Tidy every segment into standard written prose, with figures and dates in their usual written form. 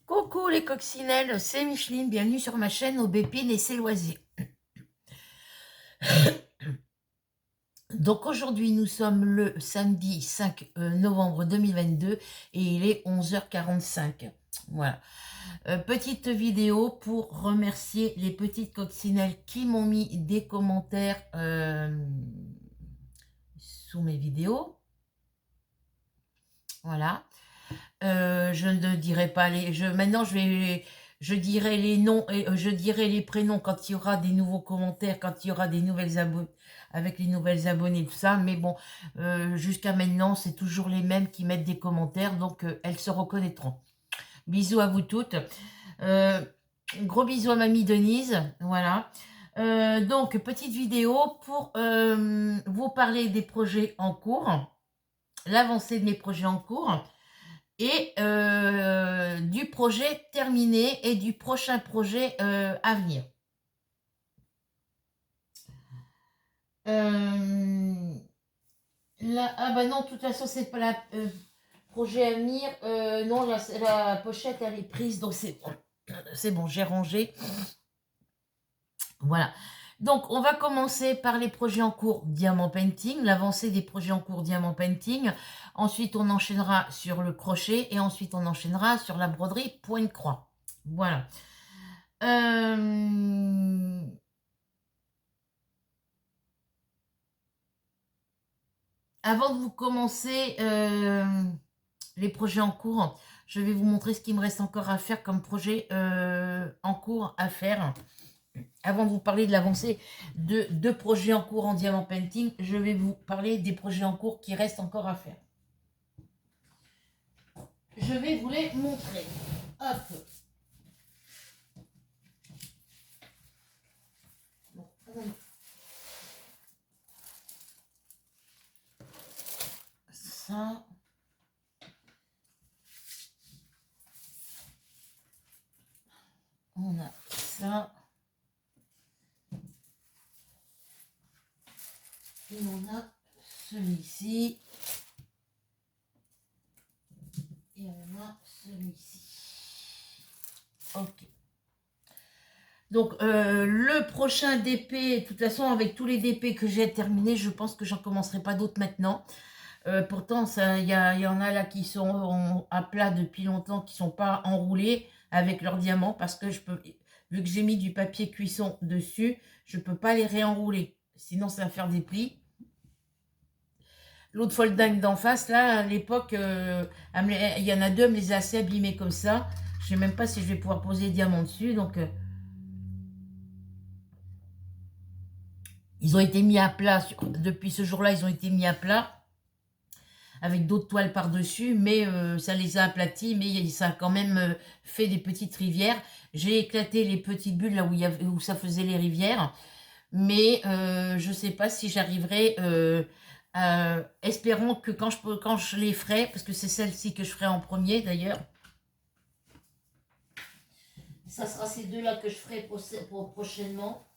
Coucou les coccinelles, c'est Micheline, bienvenue sur ma chaîne Aubépine et ses loisirs. Donc aujourd'hui nous sommes le samedi 5 novembre 2022 et il est 11h45. Voilà. Petite vidéo pour remercier les petites coccinelles qui m'ont mis des commentaires sous mes vidéos. Voilà. Je ne dirai pas les... maintenant, je dirai les noms et je dirai les prénoms quand il y aura des nouveaux commentaires, quand il y aura des nouvelles abonnés, avec les nouvelles abonnées, tout ça. Mais bon, jusqu'à maintenant, c'est toujours les mêmes qui mettent des commentaires, donc elles se reconnaîtront. Bisous à vous toutes. Gros bisous à mamie Denise. Voilà. Donc, petite vidéo pour vous parler des projets en cours, l'avancée de mes projets en cours et du projet terminé et du prochain projet à venir. Là, ah bah non, de toute façon, c'est pas la projet à venir. Non, la pochette, elle est prise, donc c'est bon, j'ai rangé. Voilà. Donc, on va commencer par les projets en cours Diamant Painting, l'avancée des projets en cours Diamant Painting. Ensuite, on enchaînera sur le crochet et ensuite, on enchaînera sur la broderie pointe-croix. Voilà. Avant de vous commencer les projets en cours, je vais vous montrer ce qu'il me reste encore à faire comme projet en cours à faire. Avant de vous parler de l'avancée de deux projets en cours en Diamant Painting, je vais vous parler des projets en cours qui restent encore à faire. Je vais vous les montrer. Hop. Ça. On a ça. Et on a celui-ci. Et on a celui-ci. Ok. Donc, le prochain DP, de toute façon, avec tous les DP que j'ai terminés, je pense que j'en commencerai pas d'autres maintenant. Pourtant, il y en a là qui sont à plat depuis longtemps, qui ne sont pas enroulés avec leurs diamants, parce que vu que j'ai mis du papier cuisson dessus, je ne peux pas les réenrouler. Sinon, ça va faire des plis. L'autre folding d'en face, là, à l'époque, il y en a deux, elle me les a assez abîmés comme ça. Je ne sais même pas si je vais pouvoir poser les diamants dessus, donc... ils ont été mis à plat, depuis ce jour-là, ils ont été mis à plat, avec d'autres toiles par-dessus, mais ça les a aplatis, mais ça a quand même fait des petites rivières. J'ai éclaté les petites bulles là où ça faisait les rivières, mais je ne sais pas si j'arriverai, espérons que quand je les ferai, parce que c'est celle-ci que je ferai en premier d'ailleurs, ça sera ces deux-là que je ferai prochainement.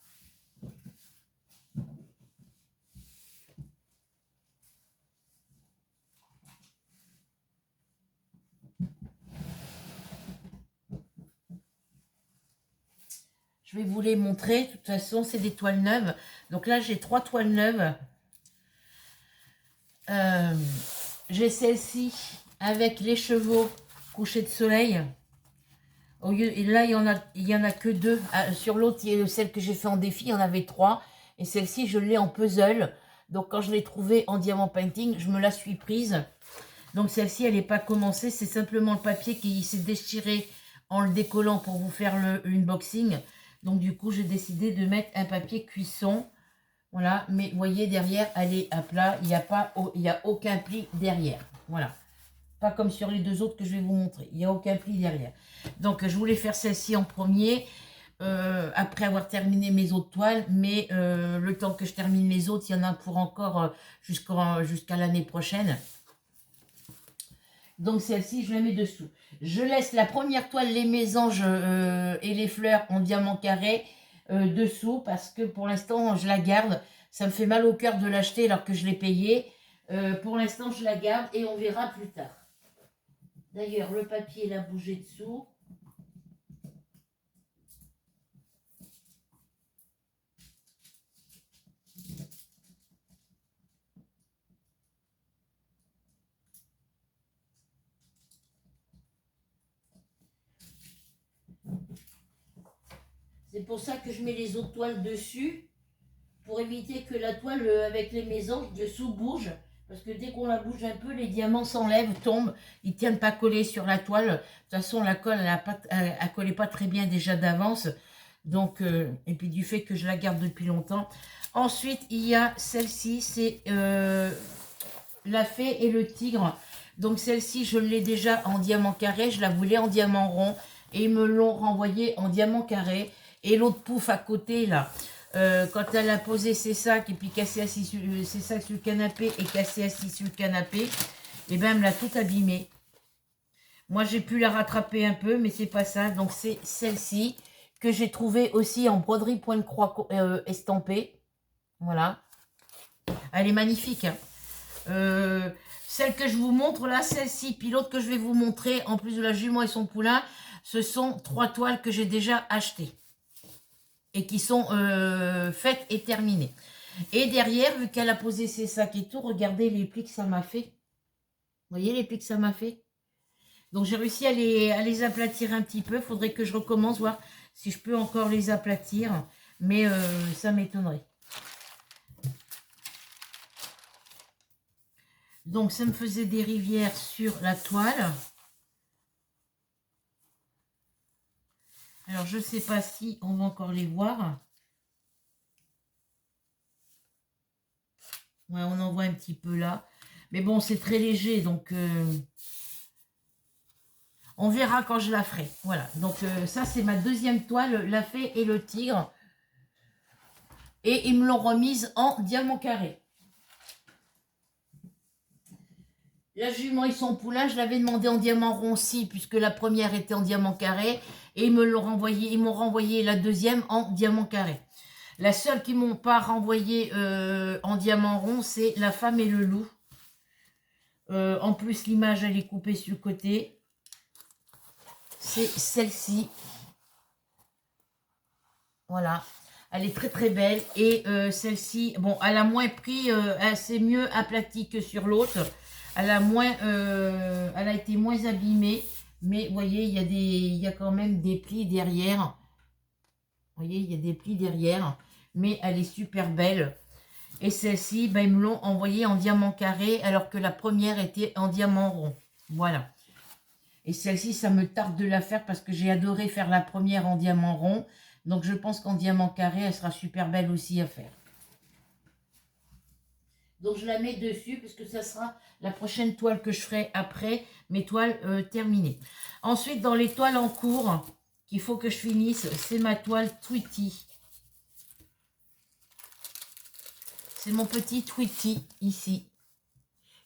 Je vais vous les montrer. De toute façon, c'est des toiles neuves. Donc là, j'ai 3 toiles neuves. J'ai celle-ci avec les chevaux couchés de soleil. Et là, il y en a que 2. Sur l'autre, celle que j'ai fait en défi, il y en avait 3. Et celle-ci, je l'ai en puzzle. Donc, quand je l'ai trouvée en diamant painting, je me la suis prise. Donc, celle-ci, elle n'est pas commencée. C'est simplement le papier qui s'est déchiré en le décollant pour vous faire le unboxing. Donc, du coup, j'ai décidé de mettre un papier cuisson. Voilà, mais vous voyez, derrière, elle est à plat. Il n'y a aucun pli derrière. Voilà. Pas comme sur les deux autres que je vais vous montrer. Il n'y a aucun pli derrière. Donc, je voulais faire celle-ci en premier, après avoir terminé mes autres toiles. Mais le temps que je termine les autres, il y en a pour encore jusqu'à l'année prochaine. Donc, celle-ci, je la mets dessous. Je laisse la première toile, les mésanges et les fleurs en diamant carré dessous, parce que pour l'instant, je la garde. Ça me fait mal au cœur de l'acheter alors que je l'ai payé. Pour l'instant, je la garde et on verra plus tard. D'ailleurs, le papier, il a bougé dessous. C'est pour ça que je mets les autres toiles dessus, pour éviter que la toile avec les mésanges dessous bouge. Parce que dès qu'on la bouge un peu, les diamants s'enlèvent, tombent, ils ne tiennent pas collés sur la toile. De toute façon, la colle, elle ne collait pas très bien déjà d'avance. Donc, et puis du fait que je la garde depuis longtemps. Ensuite, il y a celle-ci, c'est la fée et le tigre. Donc celle-ci, je l'ai déjà en diamant carré, je la voulais en diamant rond. Et ils me l'ont renvoyé en diamant carré. Et l'autre pouf à côté, là, quand elle a posé ses sacs et puis cassé assis sur, ses sacs sur le canapé et cassé assis sur le canapé, et ben elle me l'a tout abîmé. Moi j'ai pu la rattraper un peu, mais c'est pas ça. Donc c'est celle-ci que j'ai trouvée aussi en broderie point de croix estampée. Voilà. Elle est magnifique. Hein. Celle que je vous montre là, celle-ci, puis l'autre que je vais vous montrer, en plus de la jument et son poulain, ce sont 3 toiles que j'ai déjà achetées. Et qui sont faites et terminées. Et derrière, vu qu'elle a posé ses sacs et tout, regardez les plis que ça m'a fait. Vous voyez les plis que ça m'a fait? Donc j'ai réussi à les aplatir un petit peu. Il faudrait que je recommence, voir si je peux encore les aplatir. Mais ça m'étonnerait. Donc ça me faisait des rivières sur la toile. Alors je ne sais pas si on va encore les voir. Ouais, on en voit un petit peu là. Mais bon, c'est très léger, donc on verra quand je la ferai. Voilà, donc ça, c'est ma deuxième toile, la fée et le tigre. Et ils me l'ont remise en diamant carré. La jument et son poulain, je l'avais demandé en diamant rond aussi, puisque la première était en diamant carré. Et ils me l'ont renvoyé, ils m'ont renvoyé la deuxième en diamant carré. La seule qu'ils m'ont pas renvoyé en diamant rond, c'est la femme et le loup. En plus, l'image, elle est coupée sur le côté. C'est celle-ci. Voilà. Elle est très très belle. Et celle-ci, bon, elle a moins pris, elle s'est mieux aplatie que sur l'autre. Elle a moins, elle a été moins abîmée. Mais vous voyez, il y a quand même des plis derrière. Vous voyez, il y a des plis derrière. Mais elle est super belle. Et celle-ci, ben, ils me l'ont envoyée en diamant carré, alors que la première était en diamant rond. Voilà. Et celle-ci, ça me tarde de la faire parce que j'ai adoré faire la première en diamant rond. Donc, je pense qu'en diamant carré, elle sera super belle aussi à faire. Donc, je la mets dessus parce que ça sera la prochaine toile que je ferai après mes toiles terminées. Ensuite, dans les toiles en cours qu'il faut que je finisse, c'est ma toile Tweety. C'est mon petit Tweety ici.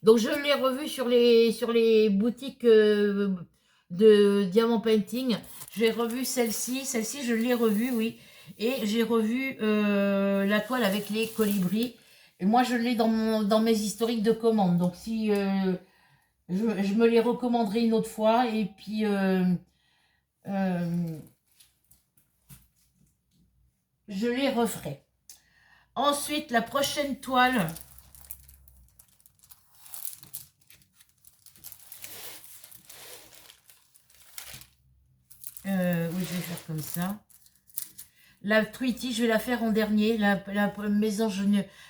Donc, je l'ai revu sur les boutiques de Diamant Painting. J'ai revu celle-ci. Celle-ci, je l'ai revue, oui. Et j'ai revu la toile avec les colibris. Et moi, je l'ai dans mes historiques de commande. Donc, si je me les recommanderai une autre fois. Et puis, je les referai. Ensuite, la prochaine toile... oui, je vais faire comme ça. La Tweety, je vais la faire en dernier. La mésange,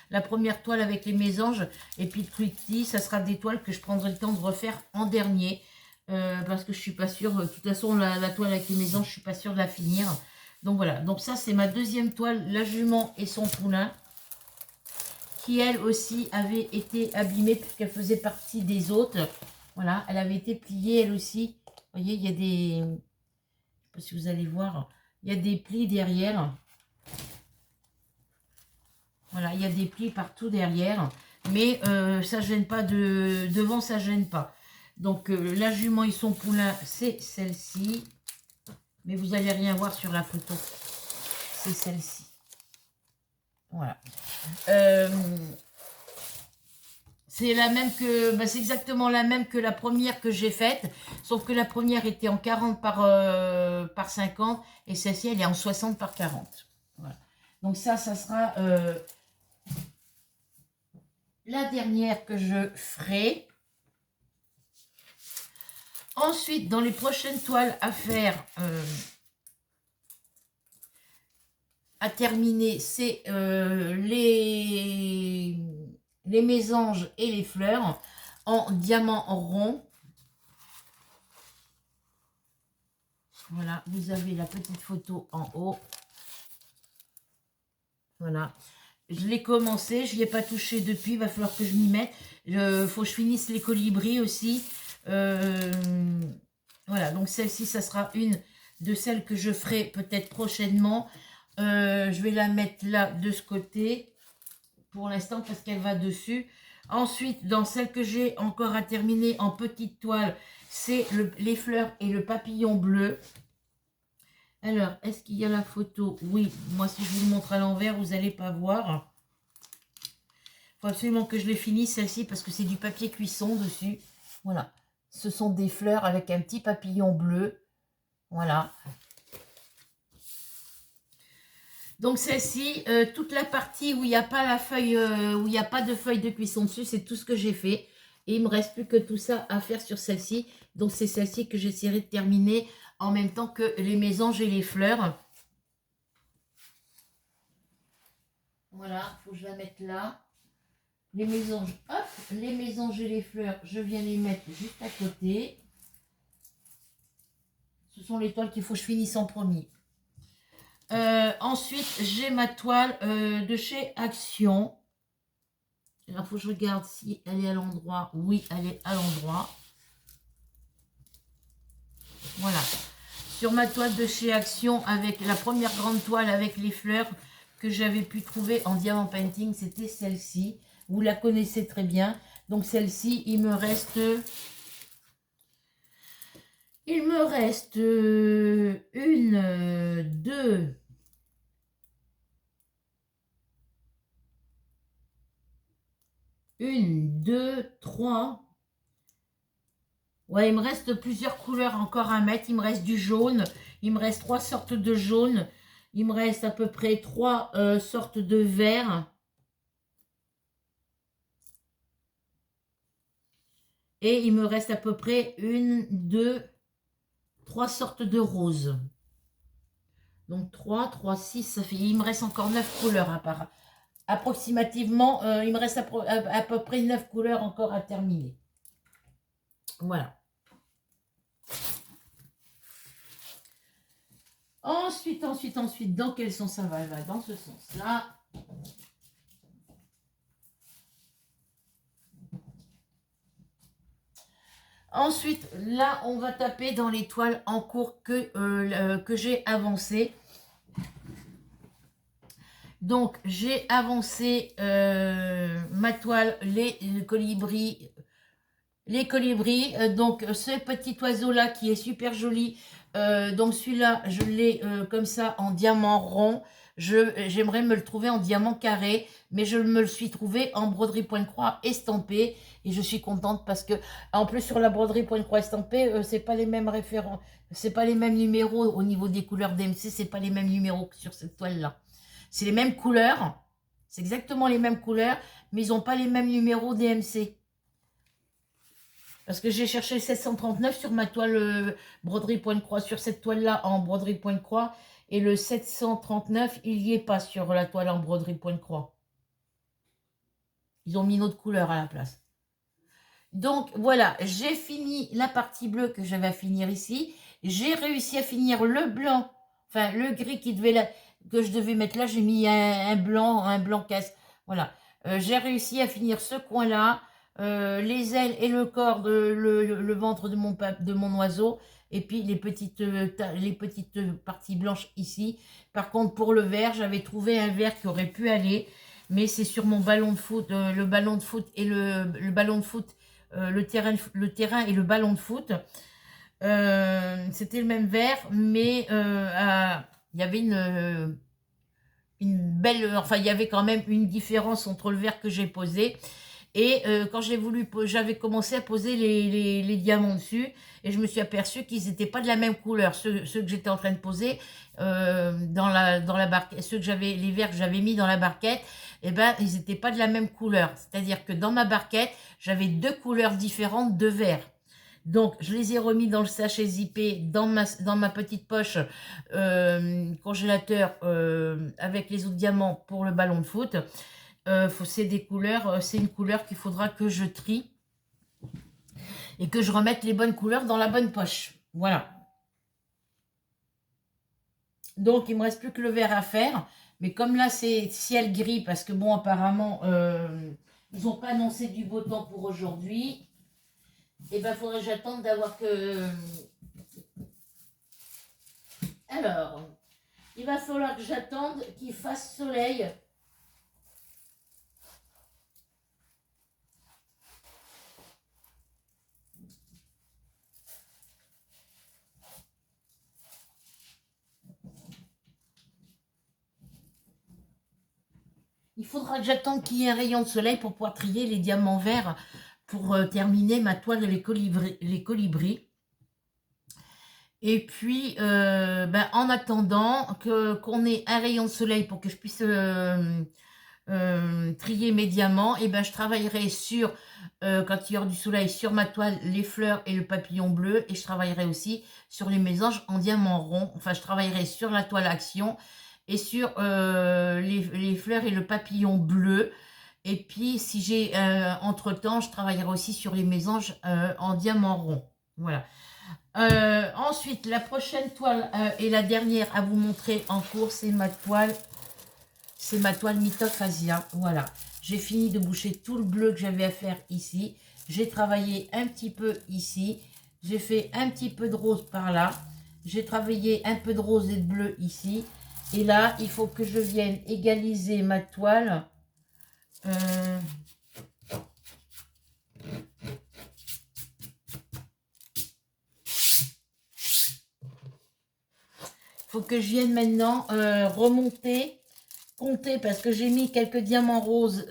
la première toile avec les mésanges. Et puis Tweety, ça sera des toiles que je prendrai le temps de refaire en dernier. Parce que je suis pas sûre. De toute façon, la toile avec les mésanges, je suis pas sûre de la finir. Donc voilà. Donc ça, c'est ma deuxième toile. La jument et son poulain. Qui, elle aussi, avait été abîmée puisqu'elle faisait partie des autres. Voilà. Elle avait été pliée, elle aussi. Vous voyez, il y a des... Je ne sais pas si vous allez voir... Il y a des plis derrière. Voilà, il y a des plis partout derrière. Mais ça ne gêne pas devant, ça ne gêne pas. Donc, la jument et son poulain, c'est celle-ci. Mais vous n'allez rien voir sur la photo. C'est celle-ci. Voilà. C'est la même que... c'est exactement la même que la première que j'ai faite. Sauf que la première était en 40 par 50. Et celle-ci, elle est en 60 par 40. Voilà. Donc ça sera la dernière que je ferai. Ensuite, dans les prochaines toiles à faire, à terminer, c'est les mésanges et les fleurs en diamant rond. Voilà, vous avez la petite photo en haut. Voilà. Je l'ai commencé, je n'y ai pas touché depuis, il va falloir que je m'y mette. Il faut que je finisse les colibris aussi. Voilà, donc celle-ci, ça sera une de celles que je ferai peut-être prochainement. Je vais la mettre là, de ce côté, pour l'instant, parce qu'elle va dessus. Ensuite, dans celle que j'ai encore à terminer en petite toile, c'est les fleurs et le papillon bleu. Alors, est-ce qu'il y a la photo? Oui, moi, si je vous le montre à l'envers, vous n'allez pas voir. Il faut absolument que je les finisse, celle-ci, parce que c'est du papier cuisson dessus. Voilà. Ce sont des fleurs avec un petit papillon bleu. Voilà. Donc, celle-ci, toute la partie où il n'y a pas la feuille, où il n'y a pas de feuille de cuisson dessus, c'est tout ce que j'ai fait. Et il ne me reste plus que tout ça à faire sur celle-ci. Donc, c'est celle-ci que j'essaierai de terminer en même temps que les mésanges et les fleurs. Voilà, il faut que je la mette là. Les mésanges, hop, les mésanges et les fleurs, je viens les mettre juste à côté. Ce sont les toiles qu'il faut que je finisse en premier. Ensuite, j'ai ma toile de chez Action. Alors, il faut que je regarde si elle est à l'endroit. Oui, elle est à l'endroit. Voilà. Sur ma toile de chez Action, avec la première grande toile avec les fleurs que j'avais pu trouver en diamant painting, c'était celle-ci. Vous la connaissez très bien. Donc celle-ci, il me reste une, deux, trois. Ouais, il me reste plusieurs couleurs encore à mettre. Il me reste du jaune. Il me reste 3 sortes de jaune. Il me reste à peu près 3 sortes de vert. Et il me reste à peu près 1, 2, 3 sortes de rose. Donc 3, 3, 6, ça fait... Il me reste encore 9 couleurs à part. Approximativement, il me reste à peu près 9 couleurs encore à terminer. Voilà. Ensuite, dans quel sens ça va? Elle va dans ce sens-là. Ensuite, là, on va taper dans les toiles en cours que j'ai avancées. Donc, j'ai avancé ma toile, les colibris. Donc, ce petit oiseau-là qui est super joli. Donc, celui-là, je l'ai comme ça en diamant rond. J'aimerais me le trouver en diamant carré, mais je me le suis trouvé en broderie point de croix estampée. Et je suis contente parce que, en plus, sur la broderie point de croix estampée, c'est pas les mêmes références, c'est pas les mêmes numéros au niveau des couleurs DMC, c'est pas les mêmes numéros que sur cette toile-là. C'est les mêmes couleurs, c'est exactement les mêmes couleurs, mais ils n'ont pas les mêmes numéros DMC. Parce que j'ai cherché le 739 sur ma toile broderie point de croix, sur cette toile-là en broderie point de croix. Et le 739, il n'y est pas sur la toile en broderie point de croix. Ils ont mis une autre couleur à la place. Donc voilà, j'ai fini la partie bleue que j'avais à finir ici. J'ai réussi à finir le blanc, enfin le gris que je devais mettre là. J'ai mis un blanc casse. Voilà, j'ai réussi à finir ce coin-là. Les ailes et le corps, le ventre de mon oiseau, et puis les petites parties blanches ici. Par contre, pour le vert, j'avais trouvé un vert qui aurait pu aller, mais c'est sur mon ballon de foot, le ballon de foot et le ballon de foot, le terrain et le ballon de foot. C'était le même vert, mais il y avait une belle, enfin il y avait quand même une différence entre le vert que j'ai posé. Et quand j'avais commencé à poser les diamants dessus, et je me suis aperçue qu'ils n'étaient pas de la même couleur. Ceux que j'étais en train de poser dans la barquette, les verts que j'avais mis dans la barquette, eh ben, ils n'étaient pas de la même couleur. C'est-à-dire que dans ma barquette, j'avais 2 couleurs différentes de vert. Donc, je les ai remis dans le sachet zippé, dans ma petite poche congélateur avec les autres diamants pour le ballon de foot. C'est des couleurs, c'est une couleur qu'il faudra que je trie et que je remette les bonnes couleurs dans la bonne poche. Voilà. Donc, il ne me reste plus que le vert à faire. Mais comme là, c'est ciel gris, parce que bon, apparemment, ils n'ont pas annoncé du beau temps pour aujourd'hui. Et ben, il faudrait que j'attende d'avoir que... Alors, il va falloir que j'attende qu'il fasse soleil. Il faudra que j'attende qu'il y ait un rayon de soleil pour pouvoir trier les diamants verts pour terminer ma toile les colibris. Et puis, en attendant qu'on ait un rayon de soleil pour que je puisse trier mes diamants, et ben je travaillerai sur, quand il y aura du soleil, sur ma toile, les fleurs et le papillon bleu. Et je travaillerai aussi sur les mésanges en diamant rond. Enfin, je travaillerai sur la toile action et sur les fleurs et le papillon bleu. Et puis, si j'ai entre-temps, je travaillerai aussi sur les mésanges en diamant rond. Voilà. Ensuite, la prochaine toile et la dernière à vous montrer en cours, c'est ma toile Mythophasia. Voilà. J'ai fini de boucher tout le bleu que j'avais à faire ici. J'ai travaillé un petit peu ici. J'ai fait un petit peu de rose par là. J'ai travaillé un peu de rose et de bleu ici. Et là, il faut que je vienne égaliser ma toile. Faut que je vienne maintenant remonter, compter, parce que j'ai mis quelques diamants roses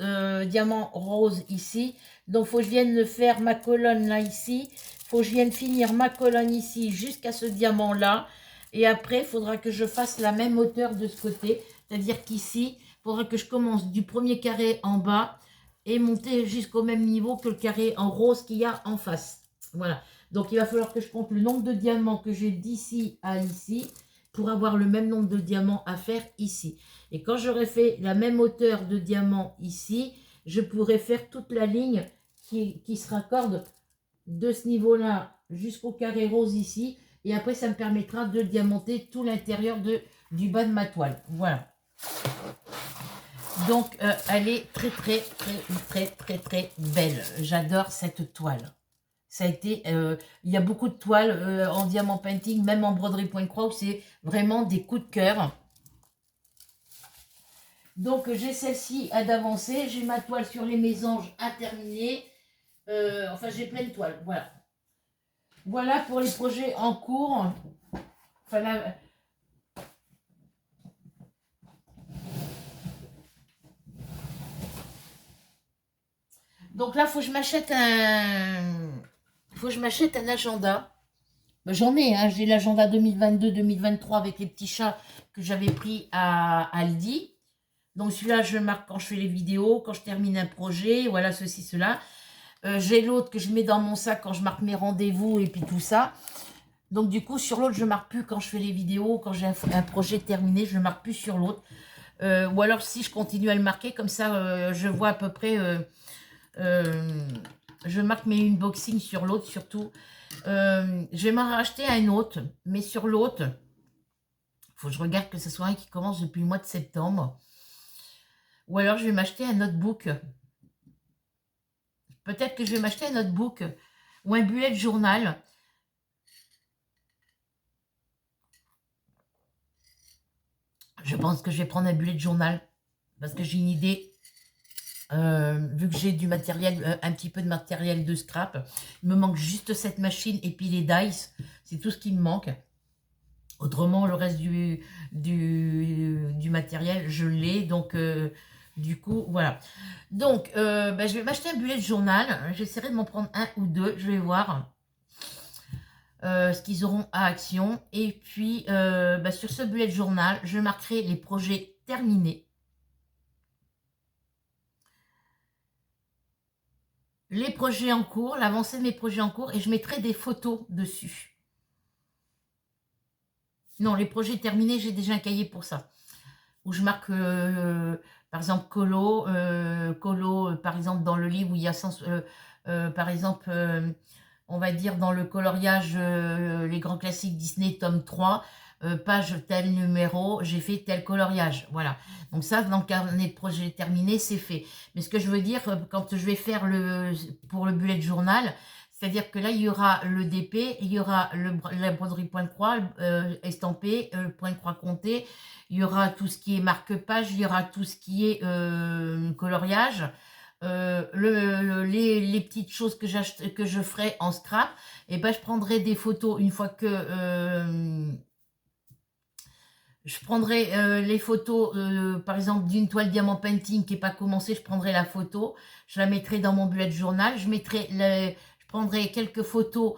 ici. Donc, faut que je vienne faire ma colonne là, ici. Faut que je vienne finir ma colonne ici jusqu'à ce diamant-là. Et après, il faudra que je fasse la même hauteur de ce côté. C'est-à-dire qu'ici, il faudra que je commence du premier carré en bas et monter jusqu'au même niveau que le carré en rose qu'il y a en face. Voilà. Donc, il va falloir que je compte le nombre de diamants que j'ai d'ici à ici pour avoir le même nombre de diamants à faire ici. Et quand j'aurai fait la même hauteur de diamants ici, je pourrai faire toute la ligne qui se raccorde de ce niveau-là jusqu'au carré rose ici. Et après, ça me permettra de diamanter tout l'intérieur du bas de ma toile. Voilà. Donc, elle est très, très, très, très, très, très belle. J'adore cette toile. Ça a été, il y a beaucoup de toiles en diamant painting, même en broderie point croix, où c'est vraiment des coups de cœur. Donc, j'ai celle-ci à d'avancer. J'ai ma toile sur les mésanges à terminer. Enfin, j'ai plein de toiles. Voilà. Voilà pour les projets en cours. Enfin, là, donc là, il faut que je m'achète un agenda. Ben, j'en ai, hein, j'ai l'agenda 2022-2023 avec les petits chats que j'avais pris à Aldi. Donc celui-là, je le marque quand je fais les vidéos, quand je termine un projet, voilà, ceci, cela. J'ai l'autre que je mets dans mon sac quand je marque mes rendez-vous et puis tout ça. Donc du coup, sur l'autre, je ne marque plus quand je fais les vidéos, quand j'ai un projet terminé, je ne marque plus sur l'autre. Ou alors si je continue à le marquer, comme ça, je vois à peu près... je marque mes unboxings sur l'autre surtout. Je vais m'en racheter un autre, mais sur l'autre, il faut que je regarde que ce soit un qui commence depuis le mois de septembre. Ou alors je vais m'acheter un notebook. Peut-être que je vais m'acheter un notebook ou un bullet journal. Je pense que je vais prendre un bullet journal parce que j'ai une idée. Vu que j'ai du matériel, un petit peu de matériel de scrap, il me manque juste cette machine et puis les dice. C'est tout ce qui me manque. Autrement, le reste du matériel, je l'ai. Donc, du coup, voilà. Donc, je vais m'acheter un bullet journal. J'essaierai de m'en prendre un ou deux. Je vais voir ce qu'ils auront à action. Et puis, sur ce bullet journal, je marquerai les projets terminés. les projets en cours, l'avancée de mes projets en cours, et je mettrai des photos dessus. Non, les projets terminés, j'ai déjà un cahier pour ça. Où je marque, par exemple, colo, par exemple, dans le livre où il y a, par exemple, on va dire dans le coloriage, les grands classiques Disney, tome 3, page tel numéro, j'ai fait tel coloriage. Voilà. Donc ça, dans le carnet de projet terminé, c'est fait. Mais ce que je veux dire, quand je vais faire pour le bullet journal, c'est-à-dire que là, il y aura le DP, il y aura la broderie point de croix, estampé, point de croix compté, il y aura tout ce qui est marque-page, il y aura tout ce qui est coloriage, les petites choses que je ferai en scrap, et ben je prendrai des photos une fois que je prendrai les photos, par exemple, d'une toile diamant painting qui n'est pas commencée, je prendrai la photo, je la mettrai dans mon bullet journal, je prendrai quelques photos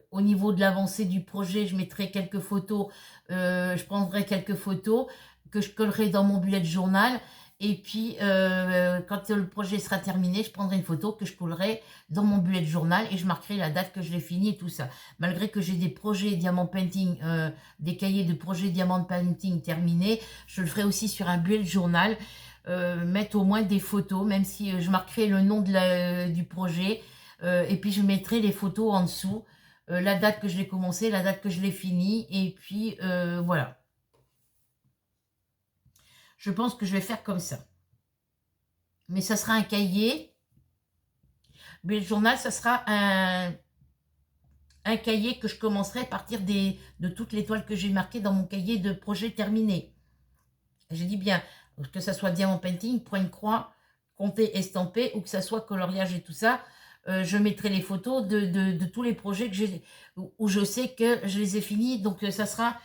au niveau de l'avancée du projet, je mettrai quelques photos, je prendrai quelques photos que je collerai dans mon bullet journal. Et puis, quand le projet sera terminé, je prendrai une photo que je collerai dans mon bullet journal et je marquerai la date que je l'ai fini et tout ça. Malgré que j'ai des projets diamant painting, des cahiers de projets diamant painting terminés, je le ferai aussi sur un bullet journal. Mettre au moins des photos, même si je marquerai le nom du projet. Et puis, je mettrai les photos en dessous. La date que je l'ai commencé, la date que je l'ai fini. Et puis, voilà. Je pense que je vais faire comme ça. Mais ça sera un cahier. Mais le journal, ça sera un cahier que je commencerai à partir de toutes les toiles que j'ai marquées dans mon cahier de projet terminé. J'ai dit bien, que ça soit diamant painting, point de croix, compté, estampé, ou que ça soit coloriage et tout ça, je mettrai les photos de tous les projets que où je sais que je les ai finis. Donc ça sera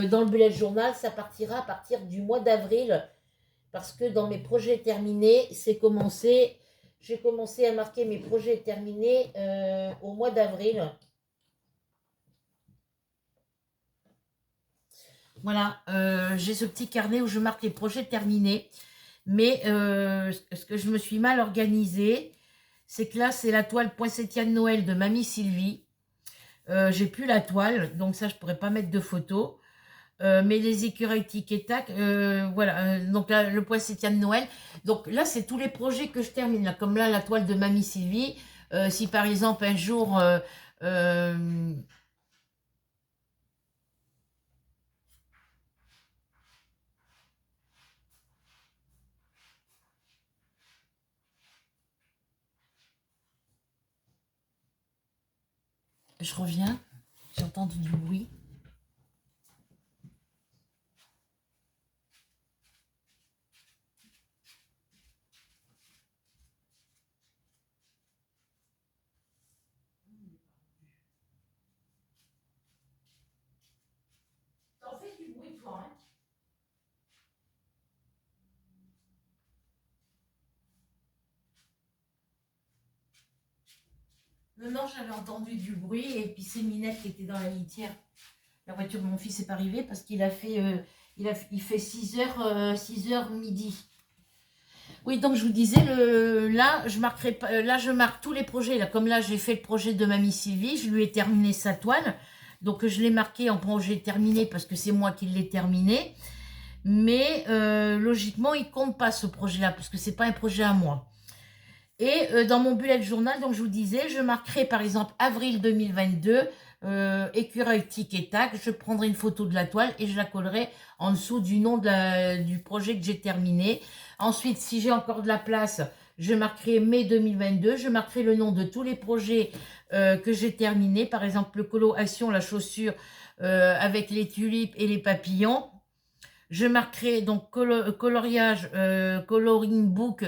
dans le bullet journal, ça partira à partir du mois d'avril, parce que dans mes projets terminés, j'ai commencé à marquer mes projets terminés au mois d'avril. Voilà, j'ai ce petit carnet où je marque les projets terminés. Mais ce que je me suis mal organisée, c'est que là, c'est la toile poinsettia de Noël de Mamie Sylvie. J'ai plus la toile, donc ça, je pourrais pas mettre de photo. Mais les écureuils tic et tac, voilà. Donc là, le poinsettia de Noël. Donc là, c'est tous les projets que je termine. Là, comme là, la toile de Mamie Sylvie. Si par exemple, un jour... je reviens, j'ai entendu du bruit. T'en fais du bruit, toi, hein? Non, j'avais entendu du bruit et puis c'est Minette qui était dans la litière. La voiture de mon fils n'est pas arrivée parce qu'il a fait, il fait 6h midi. Oui, donc je vous disais, là, je marquerai, là, je marque tous les projets. Là, comme là, j'ai fait le projet de Mamie Sylvie, je lui ai terminé sa toile. Donc, je l'ai marqué en projet terminé parce que c'est moi qui l'ai terminé. Mais logiquement, il ne compte pas ce projet-là parce que ce n'est pas un projet à moi. Et dans mon bullet journal, donc je vous disais, je marquerai par exemple avril 2022, écureuil tic et tac. Je prendrai une photo de la toile et je la collerai en dessous du nom du projet que j'ai terminé. Ensuite, si j'ai encore de la place, je marquerai mai 2022. Je marquerai le nom de tous les projets que j'ai terminés. Par exemple, le colo action, la chaussure avec les tulipes et les papillons. Je marquerai donc coloriage, coloring book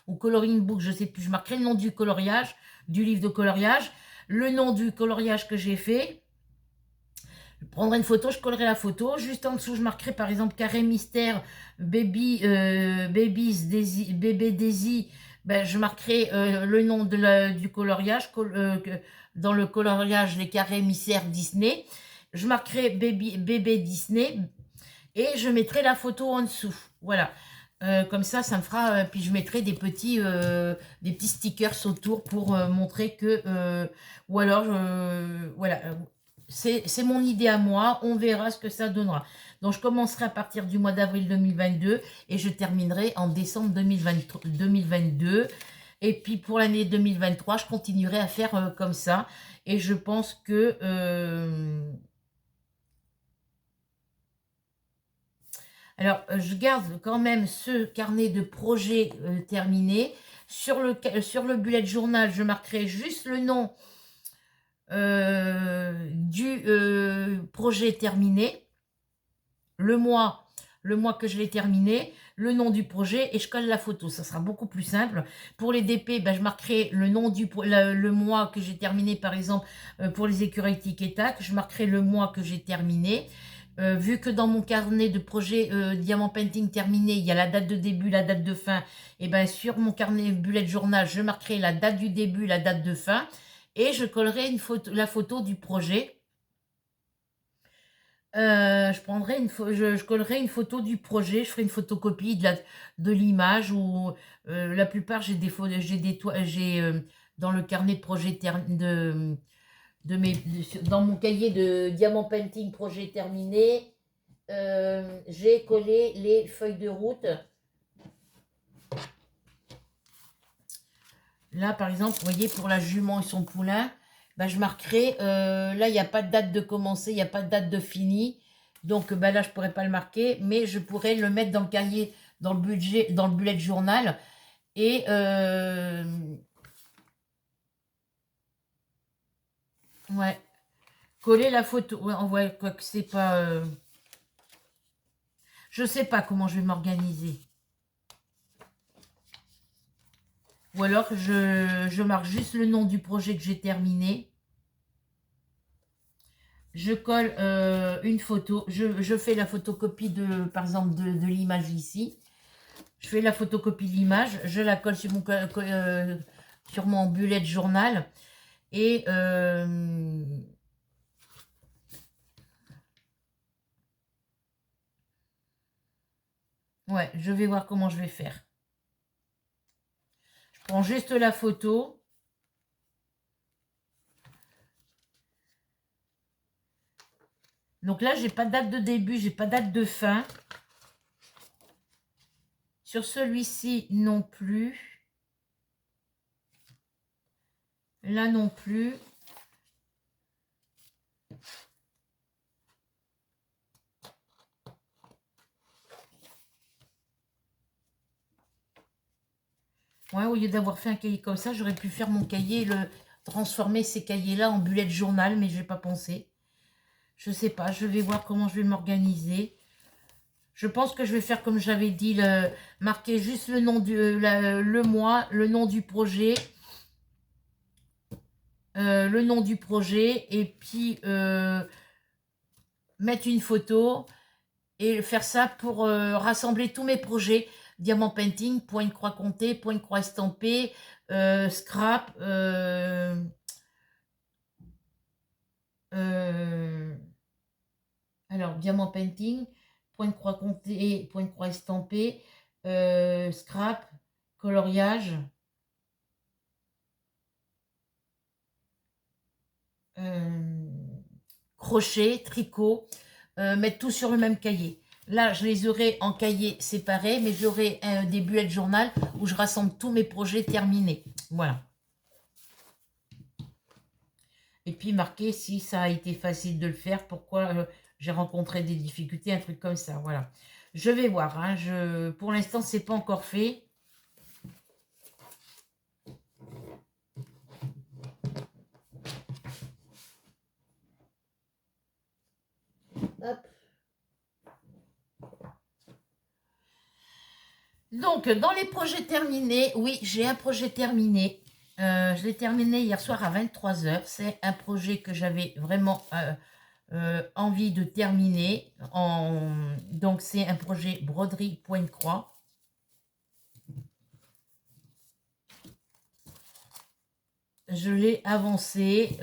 ou coloring book, je ne sais plus. Je marquerai le nom du coloriage, du livre de coloriage, le nom du coloriage que j'ai fait. Je prendrai une photo, je collerai la photo. Juste en dessous, je marquerai par exemple carré mystère, bébé Daisy. Ben, je marquerai le nom du coloriage, dans le coloriage les carrés mystère Disney. Je marquerai bébé Disney et je mettrai la photo en dessous. Voilà. Comme ça me fera... puis je mettrai des petits stickers autour pour montrer que... ou alors, voilà, c'est mon idée à moi. On verra ce que ça donnera. Donc, je commencerai à partir du mois d'avril 2022 et je terminerai en décembre 2022. Et puis, pour l'année 2023, je continuerai à faire comme ça. Et je pense que... alors, je garde quand même ce carnet de projets terminé. Sur le bullet journal, je marquerai juste le nom du projet terminé, le mois que je l'ai terminé, le nom du projet et je colle la photo. Ça sera beaucoup plus simple. Pour les DP, ben, je marquerai le nom le mois que j'ai terminé, par exemple, pour les écureuils tic et tac. Je marquerai le mois que j'ai terminé. Vu que dans mon carnet de projet Diamant Painting terminé, il y a la date de début, la date de fin, et bien sur mon carnet bullet journal, je marquerai la date du début, la date de fin, et je collerai la photo du projet. Je collerai une photo du projet, je ferai une photocopie de l'image ou la plupart j'ai dans le carnet de projet dans mon cahier de Diamant Painting projet terminé, j'ai collé les feuilles de route. Là, par exemple, vous voyez, pour la jument et son poulain, bah, je marquerai, là, il n'y a pas de date de commencer, il n'y a pas de date de fini. Donc, bah, là, je ne pourrais pas le marquer, mais je pourrais le mettre dans le cahier, dans le bullet journal. Et ouais, coller la photo. Ouais, on voit quoi que c'est pas... je sais pas comment je vais m'organiser. Ou alors, je marque juste le nom du projet que j'ai terminé. Je colle une photo. Je fais la photocopie, par exemple, de l'image ici. Je fais la photocopie de l'image. Je la colle sur mon bullet journal. Et... ouais, je vais voir comment je vais faire. Je prends juste la photo. Donc là, j'ai pas de date de début, j'ai pas de date de fin. Sur celui-ci, non plus. Là non plus. Ouais, au lieu d'avoir fait un cahier comme ça, j'aurais pu faire mon cahier, transformer ces cahiers-là en bullet journal, mais je n'ai pas pensé. Je sais pas, je vais voir comment je vais m'organiser. Je pense que je vais faire comme j'avais dit, marquer juste le nom le mois, le nom du projet, et puis mettre une photo et faire ça pour rassembler tous mes projets. Diamant Painting, point de croix compté, point de croix estampé, scrap, alors Diamant Painting, point de croix compté, point de croix estampé, scrap, coloriage, crochet, tricot, mettre tout sur le même cahier. Là, je les aurai en cahier séparés, mais j'aurai des bullets journal où je rassemble tous mes projets terminés. Voilà. Et puis marquer si ça a été facile de le faire, pourquoi j'ai rencontré des difficultés, un truc comme ça. Voilà. Je vais voir. Hein, pour l'instant, c'est pas encore fait. Hop. Donc, dans les projets terminés, oui, j'ai un projet terminé. Je l'ai terminé hier soir à 23 h. C'est un projet que j'avais vraiment envie de terminer. Donc, c'est un projet broderie point de croix. Je l'ai avancé.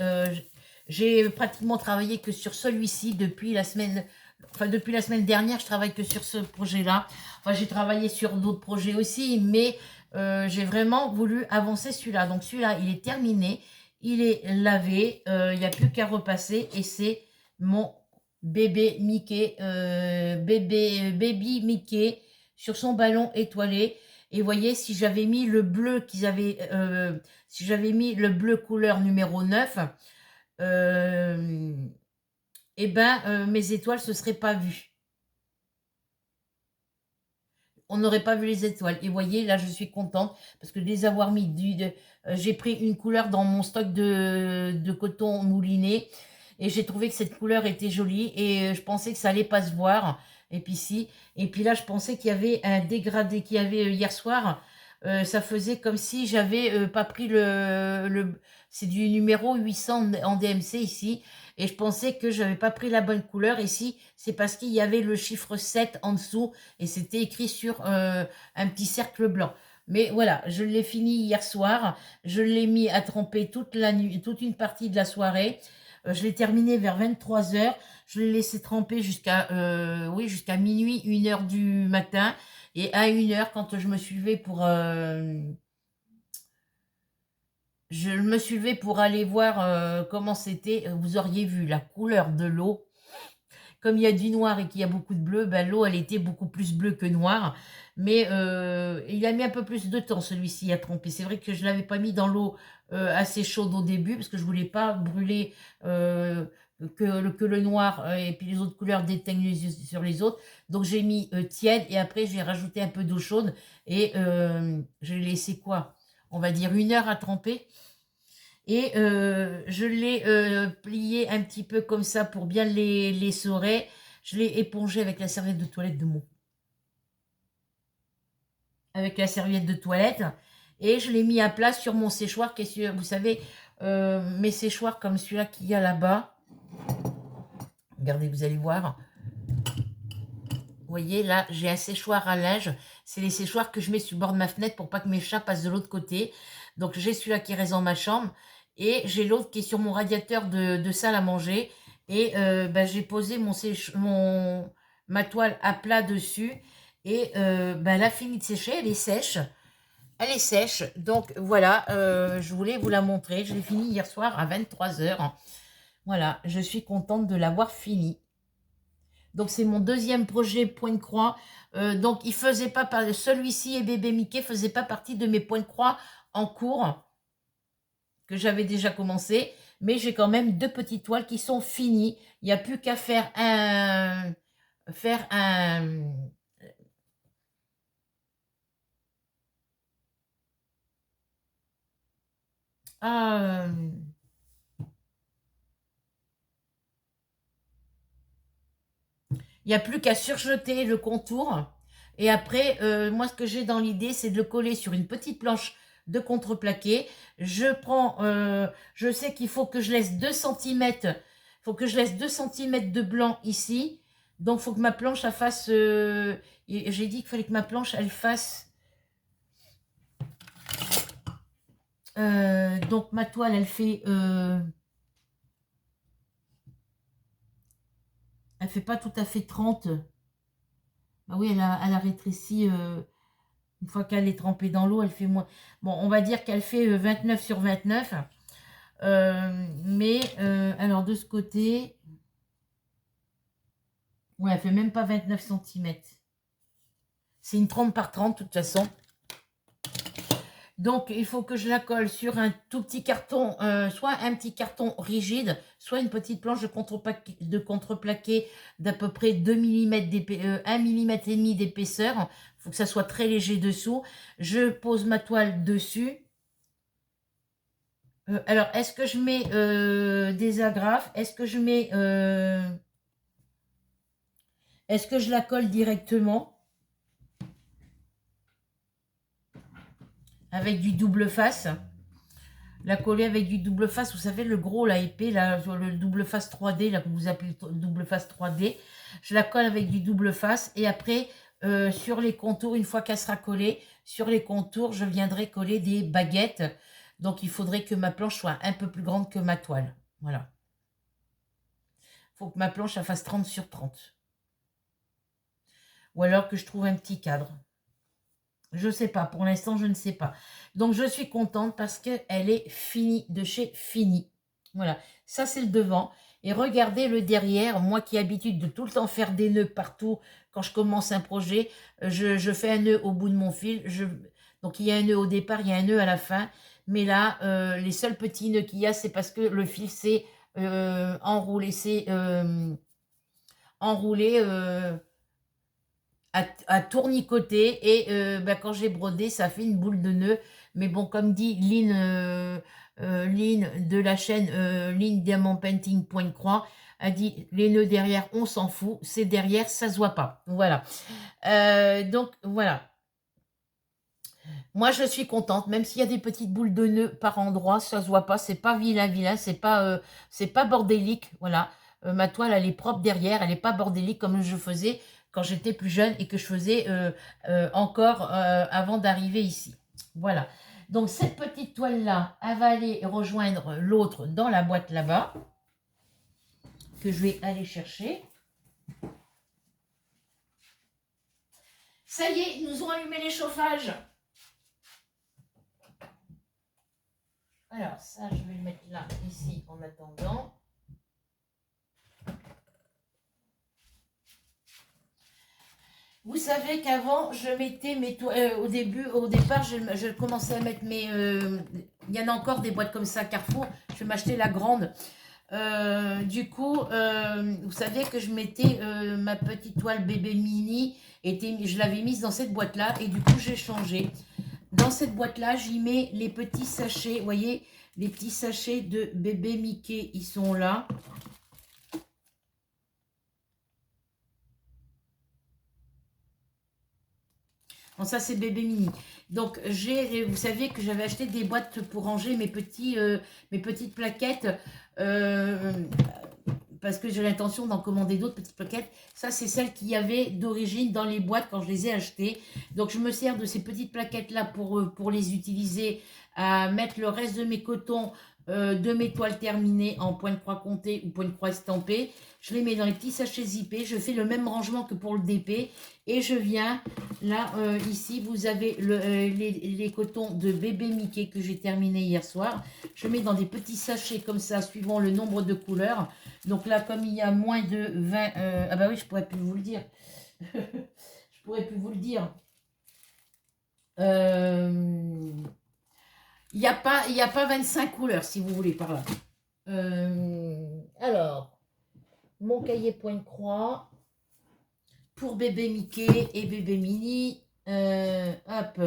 J'ai pratiquement travaillé que sur celui-ci depuis la semaine... enfin depuis la semaine dernière, je travaille que sur ce projet-là. Enfin, j'ai travaillé sur d'autres projets aussi, mais j'ai vraiment voulu avancer celui-là. Donc celui-là, il est terminé, il est lavé, il n'y a plus qu'à repasser et c'est mon bébé Mickey, baby Mickey sur son ballon étoilé. Et vous voyez, si j'avais mis le bleu qu'ils avaient, si j'avais mis le bleu couleur numéro 9, eh ben, mes étoiles se seraient pas vues. On n'aurait pas vu les étoiles. Et vous voyez, là, je suis contente parce que de les avoir mis, j'ai pris une couleur dans mon stock de coton mouliné et j'ai trouvé que cette couleur était jolie et je pensais que ça allait pas se voir. Et puis si. Et puis là, je pensais qu'il y avait un dégradé qu'il y avait hier soir. Ça faisait comme si j'avais pas pris c'est du numéro 800 en DMC ici. Et je pensais que je n'avais pas pris la bonne couleur. Ici, c'est parce qu'il y avait le chiffre 7 en dessous et c'était écrit sur un petit cercle blanc. Mais voilà, je l'ai fini hier soir. Je l'ai mis à tremper toute la nuit, toute une partie de la soirée. Je l'ai terminé vers 23 heures. Je l'ai laissé tremper oui, jusqu'à minuit, 1 heure du matin. Et à 1 heure, quand je me suis levée pour... je me suis levée pour aller voir comment c'était. Vous auriez vu la couleur de l'eau. Comme il y a du noir et qu'il y a beaucoup de bleu, ben, l'eau, elle était beaucoup plus bleue que noire. Mais il a mis un peu plus de temps, celui-ci, à tremper. C'est vrai que je ne l'avais pas mis dans l'eau assez chaude au début, parce que je ne voulais pas brûler que le noir et puis les autres couleurs déteignent les yeux sur les autres. Donc, j'ai mis tiède et après, j'ai rajouté un peu d'eau chaude et je l'ai laissé quoi? On va dire 1 heure à tremper. Et je l'ai plié un petit peu comme ça pour bien les saurer. Je l'ai épongé avec la serviette de toilette avec la serviette de toilette. Et je l'ai mis à plat sur mon séchoir qui est sur, vous savez, mes séchoirs comme celui-là qu'il y a là-bas. Regardez, vous allez voir. Vous voyez, là, j'ai un séchoir à linge. C'est les séchoirs que je mets sur le bord de ma fenêtre pour pas que mes chats passent de l'autre côté. Donc, j'ai celui-là qui reste dans ma chambre. Et j'ai l'autre qui est sur mon radiateur de salle à manger. Et ben, j'ai posé ma toile à plat dessus. Et ben, elle a fini de sécher. Elle est sèche. Elle est sèche. Donc, voilà, je voulais vous la montrer. Je l'ai fini hier soir à 23 heures. Voilà, je suis contente de l'avoir fini. Donc, c'est mon deuxième projet point de croix. Donc, il faisait pas celui-ci et bébé Mickey faisait pas partie de mes points de croix en cours que j'avais déjà commencé. Mais j'ai quand même 2 petites toiles qui sont finies. Il n'y a plus qu'à faire un... Ah, il n'y a plus qu'à surjeter le contour. Et après, moi, ce que j'ai dans l'idée, c'est de le coller sur une petite planche de contreplaqué. Je sais qu'il faut que je laisse 2 centimètres. Il faut que je laisse 2 centimètres de blanc ici. Donc, il faut que ma planche, elle fasse... j'ai dit qu'il fallait que ma planche, elle fasse... donc, ma toile, elle fait... elle fait pas tout à fait 30. Ah oui, elle a rétréci... une fois qu'elle est trempée dans l'eau, elle fait moins. Bon, on va dire qu'elle fait 29 sur 29. Mais, alors de ce côté, ouais, elle fait même pas 29 cm. C'est une 30 par 30 de toute façon. Donc, il faut que je la colle sur un tout petit carton, soit un petit carton rigide, soit une petite planche de contreplaqué d'à peu près 2 mm 1 mm et demi d'épaisseur. Il faut que ça soit très léger dessous. Je pose ma toile dessus. Alors, est-ce que je mets des agrafes? Est-ce que je mets... est-ce que je la colle directement avec du double face? La coller avec du double face, vous savez, le gros, la épais, là, le double face 3D, là, que vous appelez double face 3D. Je la colle avec du double face et après, sur les contours, une fois qu'elle sera collée, sur les contours, je viendrai coller des baguettes. Donc, il faudrait que ma planche soit un peu plus grande que ma toile. Voilà. Il faut que ma planche, elle fasse 30 sur 30. Ou alors que je trouve un petit cadre. Je ne sais pas. Pour l'instant, je ne sais pas. Donc, je suis contente parce qu'elle est finie de chez Fini. Voilà. Ça, c'est le devant. Et regardez le derrière. Moi qui ai l'habitude de tout le temps faire des nœuds partout quand je commence un projet, je fais un nœud au bout de mon fil. Donc, il y a un nœud au départ, il y a un nœud à la fin. Mais là, les seuls petits nœuds qu'il y a, c'est parce que le fil s'est enroulé. C'est enroulé à tournicoter. Et bah, quand j'ai brodé, ça fait une boule de nœud. Mais bon, comme dit Lynn de la chaîne Lynn Diamond Painting Point Croix, a dit les nœuds derrière, on s'en fout. C'est derrière, ça se voit pas. Voilà. Donc, voilà. Moi, je suis contente, même s'il y a des petites boules de nœuds par endroit, ça se voit pas, c'est pas vilain, c'est pas bordélique, voilà. Ma toile, elle est propre derrière, elle n'est pas bordélique comme je faisais quand j'étais plus jeune et que je faisais encore avant d'arriver ici. Voilà. Donc, cette petite toile-là, elle va aller rejoindre l'autre dans la boîte là-bas, que je vais aller chercher. Ça y est, ils nous ont allumé les chauffages. Alors, ça, je vais le mettre là, ici, en attendant. Vous savez qu'avant, je mettais mes toiles... au départ, je commençais à mettre mes... il y en a encore des boîtes comme ça, Carrefour. Je m'achetais la grande. Du coup, vous savez que je mettais ma petite toile bébé mini. Je l'avais mise dans cette boîte-là. Et du coup, j'ai changé. Dans cette boîte-là, j'y mets les petits sachets. Vous voyez, les petits sachets de bébé Mickey, ils sont là. Bon, ça, c'est bébé mini. Donc, vous savez que j'avais acheté des boîtes pour ranger mes petites plaquettes. Parce que j'ai l'intention d'en commander d'autres petites plaquettes. Ça, c'est celles qu'il y avait d'origine dans les boîtes quand je les ai achetées. Donc, je me sers de ces petites plaquettes-là pour les utiliser à mettre le reste de mes cotons, de mes toiles terminées en point de croix compté ou point de croix estampé. Je les mets dans les petits sachets zippés. Je fais le même rangement que pour le DP. Et je viens, là, ici, vous avez les cotons de bébé Mickey que j'ai terminé hier soir. Je mets dans des petits sachets comme ça, suivant le nombre de couleurs. Donc là, comme il y a moins de 20... ah bah oui, je pourrais plus vous le dire. Je pourrais plus vous le dire. Il n'y a pas 25 couleurs, si vous voulez, par là. Alors, mon cahier point de croix pour bébé Mickey et bébé Mini. Hop.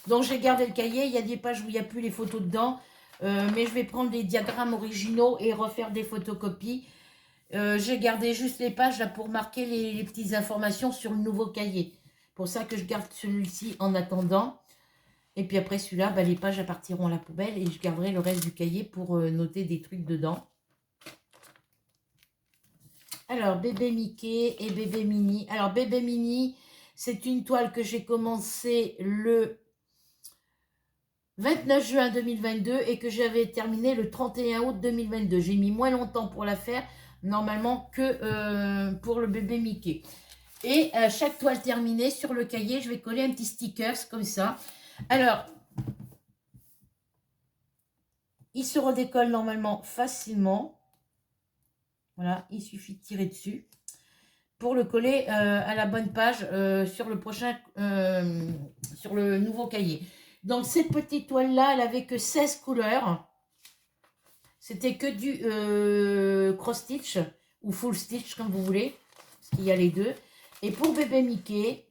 Donc, j'ai gardé le cahier. Il y a des pages où il n'y a plus les photos dedans. Mais je vais prendre les diagrammes originaux et refaire des photocopies. J'ai gardé juste les pages là pour marquer les petites informations sur le nouveau cahier. Pour ça que je garde celui-ci en attendant. Et puis après celui-là, bah, les pages partiront à la poubelle et je garderai le reste du cahier pour noter des trucs dedans. Alors, bébé Mickey et bébé Mini. Alors, bébé Mini, c'est une toile que j'ai commencé le 29 juin 2022 et que j'avais terminé le 31 août 2022. J'ai mis moins longtemps pour la faire, normalement, que pour le bébé Mickey. Et à chaque toile terminée, sur le cahier, je vais coller un petit sticker comme ça. Alors, il se redécolle normalement facilement. Voilà, il suffit de tirer dessus pour le coller à la bonne page sur le nouveau cahier. Donc, cette petite toile-là, elle avait que 16 couleurs. C'était que du cross-stitch ou full stitch, comme vous voulez, parce qu'il y a les deux. Et pour bébé Mickey,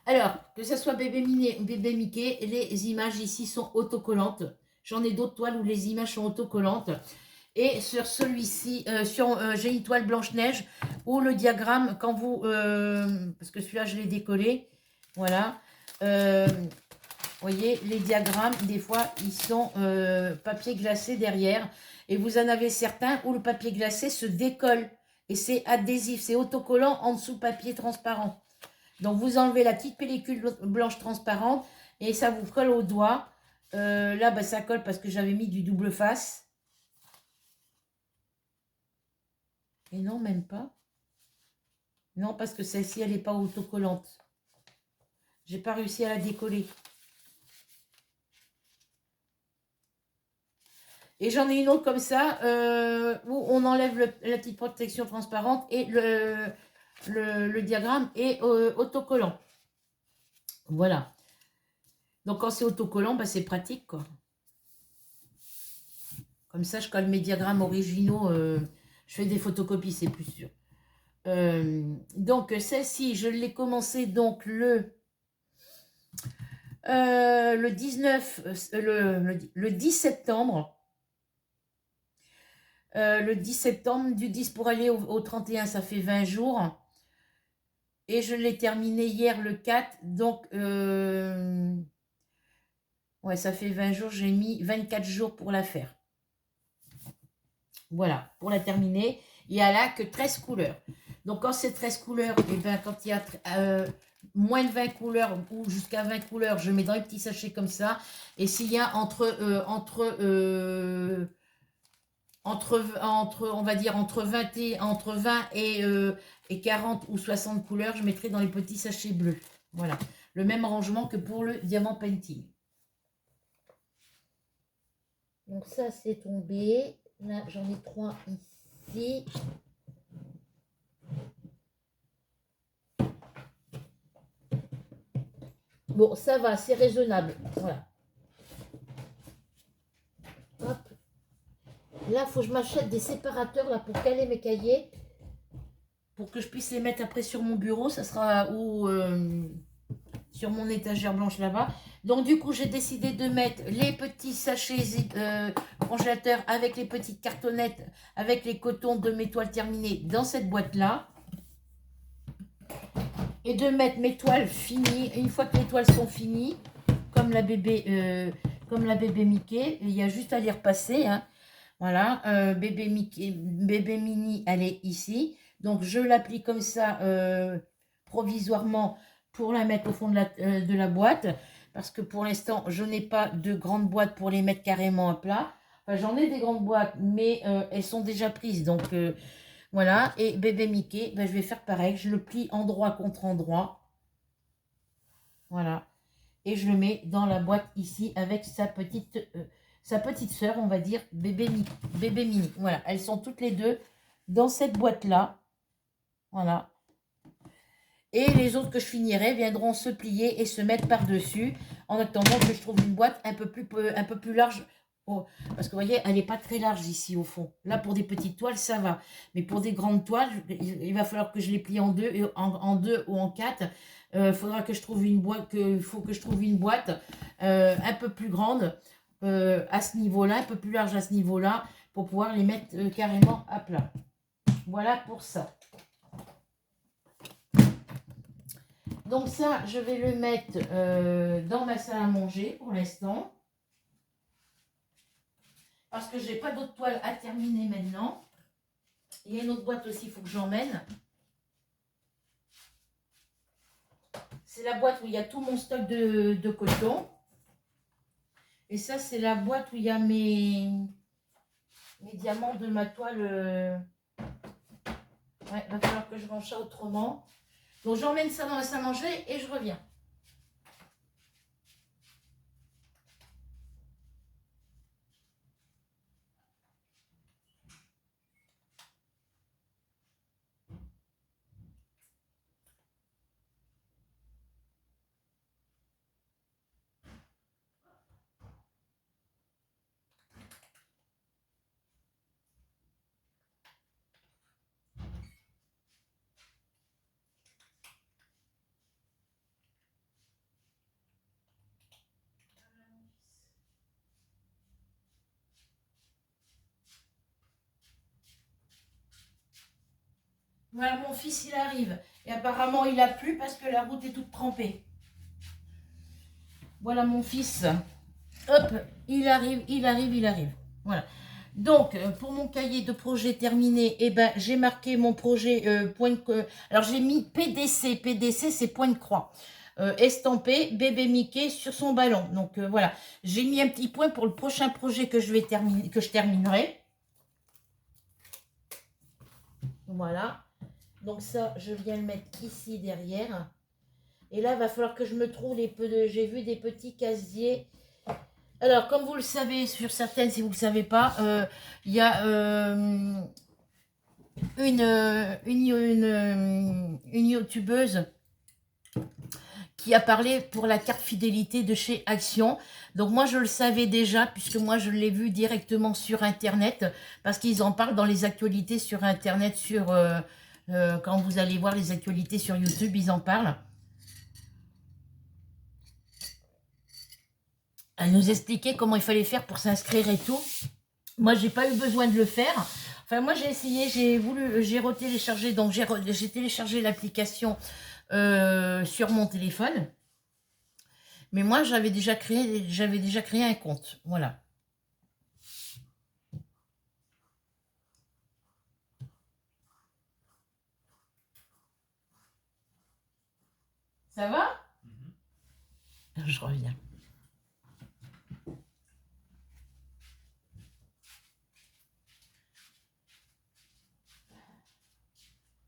alors, que ce soit bébé Mickey ou bébé Mickey, les images ici sont autocollantes. J'en ai d'autres toiles où les images sont autocollantes. Et sur celui-ci, j'ai une toile Blanche-Neige où le diagramme, quand vous... parce que celui-là, je l'ai décollé. Voilà. Vous voyez, les diagrammes, des fois, ils sont papier glacé derrière. Et vous en avez certains où le papier glacé se décolle. Et c'est adhésif, c'est autocollant en dessous papier transparent. Donc, vous enlevez la petite pellicule blanche transparente et ça vous colle au doigt. Là, bah, ça colle parce que j'avais mis du double face. Et non, même pas. Non, parce que celle-ci, elle n'est pas autocollante. J'ai pas réussi à la décoller. Et j'en ai une autre comme ça, où on enlève la petite protection transparente et le diagramme est autocollant. Voilà. Donc quand c'est autocollant, bah, c'est pratique, quoi. Comme ça, je colle mes diagrammes originaux. Je fais des photocopies, c'est plus sûr. Donc celle-ci, je l'ai commencé donc le 19, le 10 septembre. Le 10 septembre, du 10 pour aller au 31, ça fait 20 jours. Et je l'ai terminé hier le 4. Donc, ouais, ça fait 20 jours. J'ai mis 24 jours pour la faire. Voilà, pour la terminer. Il n'y a là que 13 couleurs. Donc, quand c'est 13 couleurs, et ben, quand il y a moins de 20 couleurs ou jusqu'à 20 couleurs, je mets dans les petits sachets comme ça. Et s'il y a entre on va dire, entre 20 et 40 ou 60 couleurs, je mettrai dans les petits sachets bleus. Voilà. Le même rangement que pour le diamant painting. Donc ça, c'est tombé. Là, j'en ai 3 ici. Bon, ça va, c'est raisonnable. Voilà. Hop. Là, il faut que je m'achète des séparateurs là, pour caler mes cahiers. Pour que je puisse les mettre après sur mon bureau. Ça sera sur mon étagère blanche là-bas. Donc, du coup, j'ai décidé de mettre les petits sachets congélateurs avec les petites cartonnettes, avec les cotons de mes toiles terminées dans cette boîte-là. Et de mettre mes toiles finies. Une fois que les toiles sont finies, comme la bébé Mickey, il y a juste à les repasser. Hein. Voilà, bébé Mickey, bébé Mini, elle est ici. Donc, je l'applique comme ça provisoirement pour la mettre au fond de la boîte. Parce que pour l'instant, je n'ai pas de grande boîte pour les mettre carrément à plat. Enfin, j'en ai des grandes boîtes, mais elles sont déjà prises. Donc, voilà. Et bébé Mickey, ben, je vais faire pareil. Je le plie endroit contre endroit. Voilà. Et je le mets dans la boîte ici avec sa petite sœur, on va dire, bébé Mini. Voilà, elles sont toutes les deux dans cette boîte-là. Voilà. Et les autres que je finirai viendront se plier et se mettre par-dessus en attendant que je trouve une boîte un peu plus large. Oh, parce que vous voyez, elle n'est pas très large ici au fond. Là, pour des petites toiles, ça va. Mais pour des grandes toiles, il va falloir que je les plie en deux, en deux ou en quatre. Faudra que je trouve une boîte, un peu plus grande à ce niveau-là, un peu plus large à ce niveau-là, pour pouvoir les mettre carrément à plat. Voilà pour ça. Donc ça, je vais le mettre dans ma salle à manger pour l'instant. Parce que je n'ai pas d'autres toiles à terminer maintenant. Il y a une autre boîte aussi, il faut que j'emmène. C'est la boîte où il y a tout mon stock de coton. Et ça, c'est la boîte où il y a mes diamants de ma toile. Ouais, il va falloir que je range ça autrement. Donc, j'emmène ça dans la salle à manger et je reviens. Voilà, mon fils, il arrive. Et apparemment, il a plu parce que la route est toute trempée. Voilà mon fils. Hop, il arrive. Voilà. Donc, pour mon cahier de projet terminé, eh ben, j'ai marqué mon projet alors, j'ai mis PDC. PDC, c'est point de croix. Estampé bébé Mickey sur son ballon. Donc, voilà. J'ai mis un petit point pour le prochain projet que je terminerai. Voilà. Donc ça, je viens le mettre ici derrière. Et là, il va falloir que je me trouve j'ai vu des petits casiers. Alors, comme vous le savez, sur certaines, si vous ne le savez pas, il y a une youtubeuse qui a parlé pour la carte fidélité de chez Action. Donc moi je le savais déjà puisque moi je l'ai vu directement sur internet parce qu'ils en parlent dans les actualités sur internet quand vous allez voir les actualités sur YouTube, ils en parlent. Elle nous expliquait comment il fallait faire pour s'inscrire et tout. Moi j'ai pas eu besoin de le faire. Enfin moi j'ai essayé, j'ai retéléchargé, donc j'ai téléchargé l'application sur mon téléphone. Mais moi, j'avais déjà créé un compte. Voilà. Ça va? Je reviens.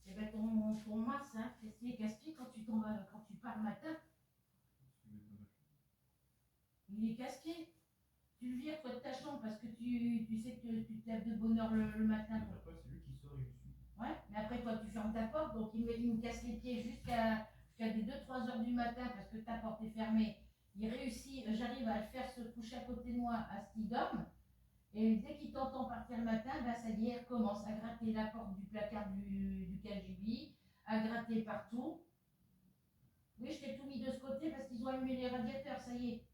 Eh ben, ton Mars, hein, c'est casse-pied quand tu pars le matin. Il est casse-pied. Tu le vires, toi, de ta chambre parce que tu sais que tu te lèves de bonne heure le matin. Après, c'est lui qui sort, il me suit. Ouais, mais après, toi, tu fermes ta porte, donc il me casse les pieds jusqu'à des 2-3 heures du matin parce que ta porte est fermée. Il réussit, j'arrive à le faire se coucher à côté de moi à ce qu'il dorme. Et dès qu'il t'entend partir le matin, ben ça y est, il recommence à gratter la porte du placard du KGB, à gratter partout. Oui, je t'ai tout mis de ce côté parce qu'ils ont allumé les radiateurs, ça y est.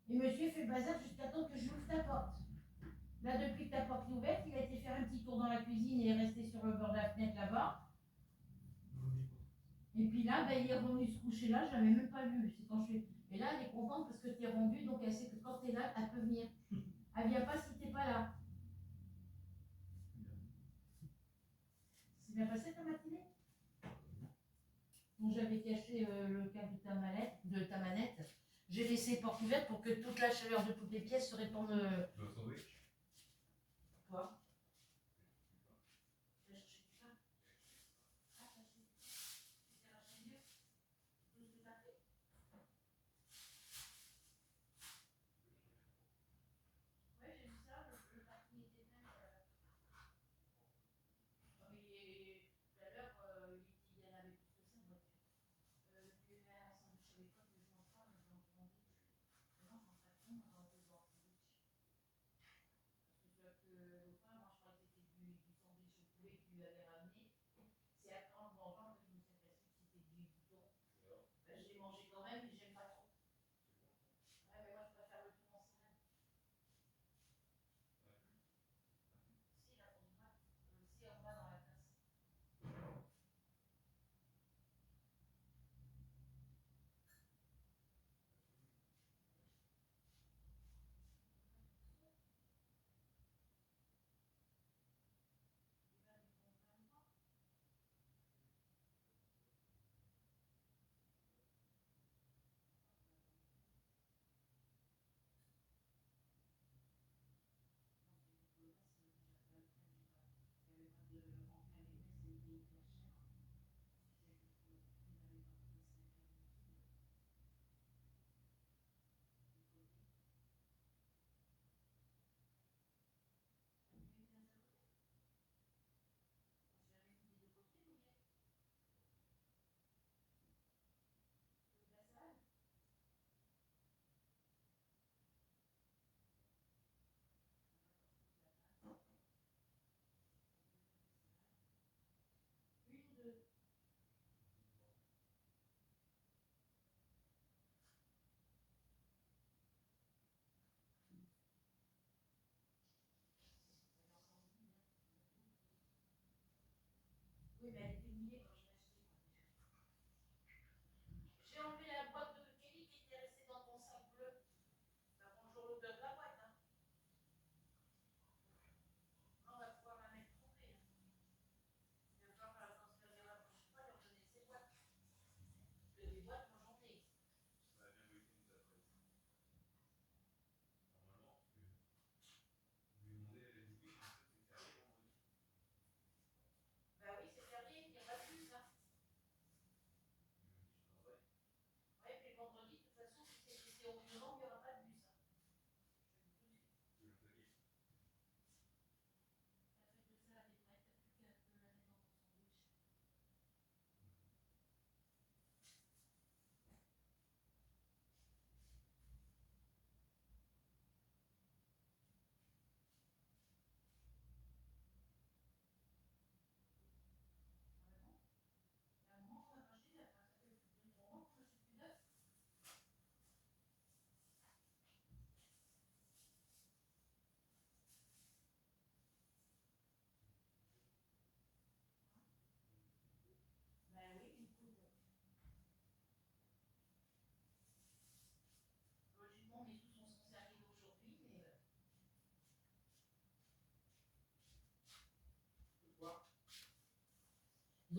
Et monsieur fait le bazar jusqu'à temps que je ouvre ta porte. Là, depuis que ta porte est ouverte, il a été faire un petit tour dans la cuisine et est resté sur le bord de la fenêtre là-bas. Et puis là, ben, il est revenu se coucher là, je l'avais même pas vu. C'est quand je suis... Et là, elle est contente parce que tu es rendu, donc elle sait que quand tu es là, elle peut venir. Elle vient pas si tu n'es pas là. C'est bien passé ta matinée? Donc j'avais caché le câble de ta manette. J'ai laissé porte ouverte pour que toute la chaleur de toutes les pièces se répande. Le sandwich. Quoi? Tu as cherché du pain? Ah, t'as acheté. Tu t'es racheté mieux? Tout ce que t'as fait? Ouais, j'ai vu ça, le parking était plein. Mais tout à l'heure, il y en avait plus que ça, en voiture. Tu veux un sandwich avec quoi? Que je mange pas, mais je mange pas. Non, je mange pas de pain, moi, j'en veux un sandwich. Parce que le pain, moi, je crois que c'était du sandwich au poulet que tu lui avais ramené. C'est après en mangeant que je me suis aperçue que c'était du bouton. Ben, je l'ai mangé quand même, mais j'aime pas trop. Ouais, mais moi, je préfère le thon en salade. Si, là, on y va. Si, on va dans la tasse. Oui, mais elle était mouillée quand je l'ai achetée. J'ai enlevé la boîte de Kelly qui était restée dans ton sac bleu. Bah, bonjour l'odeur de la boîte. Hein. Non, on va pouvoir la mettre trempée. Hein. Il va falloir, quand tu vas venir la prochaine fois, leur donner ces boîtes. Des boîtes, moi j'en ai.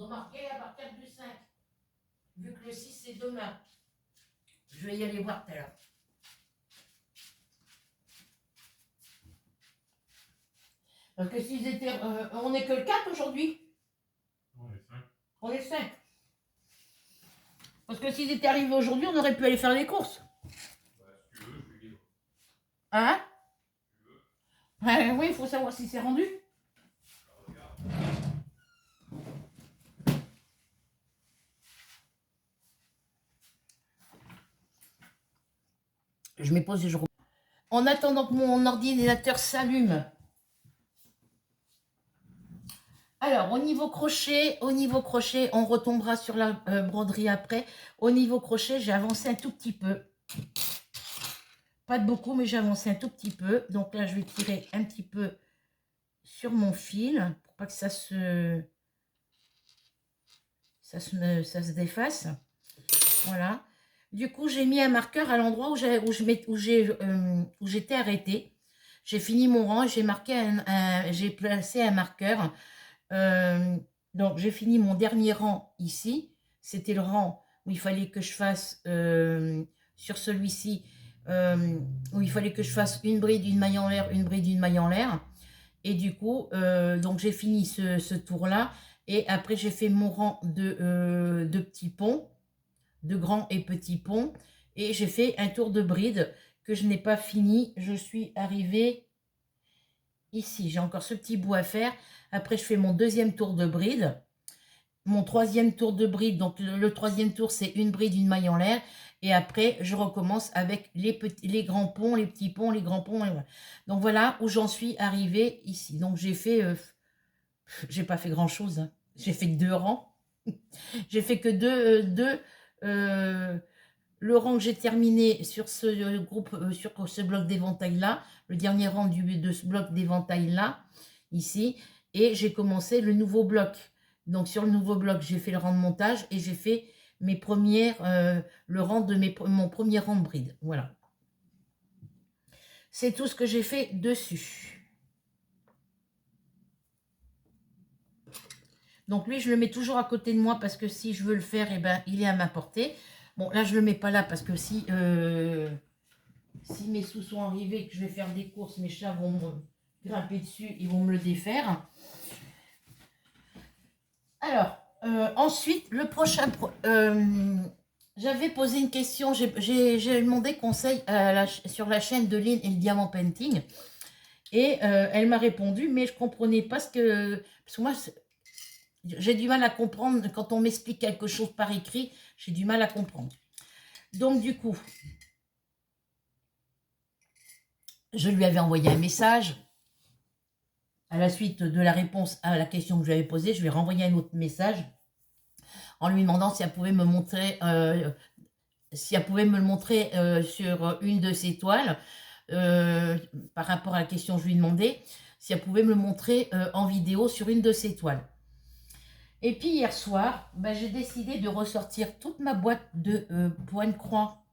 remarquez, à partir du 5, vu que le 6 c'est demain, je vais y aller voir tout à l'heure. Parce que s'ils étaient... on n'est que le 4 aujourd'hui. On est 5. On est 5. Parce que s'ils étaient arrivés aujourd'hui, on aurait pu aller faire les courses. Bah, si tu veux, je suis libre. Hein? Si tu veux. Oui, il faut savoir si c'est rendu. Regarde. Je mets pause et je reprends. En attendant que mon ordinateur s'allume. Alors, au niveau crochet, on retombera sur la broderie après. Au niveau crochet, j'ai avancé un tout petit peu. Pas de beaucoup, mais j'ai avancé un tout petit peu. Donc là, je vais tirer un petit peu sur mon fil pour pas que ça se défasse. Voilà. Du coup, j'ai mis un marqueur à l'endroit où j'étais arrêtée. J'ai fini mon rang, j'ai placé un marqueur. Donc, j'ai fini mon dernier rang ici. C'était le rang où il fallait que je fasse, sur celui-ci, où il fallait que je fasse une bride, une maille en l'air, une bride, une maille en l'air. Et du coup, donc j'ai fini ce tour-là. Et après, j'ai fait mon rang de petits ponts, de grands et petits ponts. Et j'ai fait un tour de bride que je n'ai pas fini. Je suis arrivée ici. J'ai encore ce petit bout à faire. Après, je fais mon deuxième tour de bride. Mon troisième tour de bride. Donc, le troisième tour, c'est une bride, une maille en l'air. Et après, je recommence avec les grands ponts, les petits ponts, les grands ponts. Voilà. Donc, voilà où j'en suis arrivée ici. Donc, j'ai fait... j'ai pas fait grand-chose. Hein. J'ai fait 2 rangs. J'ai fait que deux le rang que j'ai terminé sur ce groupe, sur ce bloc d'éventail là, le dernier rang de ce bloc d'éventail là, ici, et j'ai commencé le nouveau bloc. Donc sur le nouveau bloc, j'ai fait le rang de montage et j'ai fait mes premières, le rang de mon premier rang de bride. Voilà. C'est tout ce que j'ai fait dessus. Donc lui, je le mets toujours à côté de moi parce que si je veux le faire, eh ben, il est à ma portée. Bon, là, je ne le mets pas là parce que si mes sous sont arrivés, que je vais faire des courses, mes chats vont me grimper dessus, ils vont me le défaire. Alors, ensuite, le prochain... j'avais posé une question, j'ai demandé conseil sur la chaîne de Lynn et le Diamant Painting. Et elle m'a répondu, mais je ne comprenais pas ce que... Parce que moi, j'ai du mal à comprendre quand on m'explique quelque chose par écrit, j'ai du mal à comprendre. Donc, du coup, je lui avais envoyé un message. À la suite de la réponse à la question que je lui avais posée, je lui ai renvoyé un autre message en lui demandant si elle pouvait me montrer, sur une de ses toiles, par rapport à la question que je lui demandais, si elle pouvait me le montrer en vidéo sur une de ses toiles. Et puis hier soir, ben, j'ai décidé de ressortir toute ma boîte de points-croix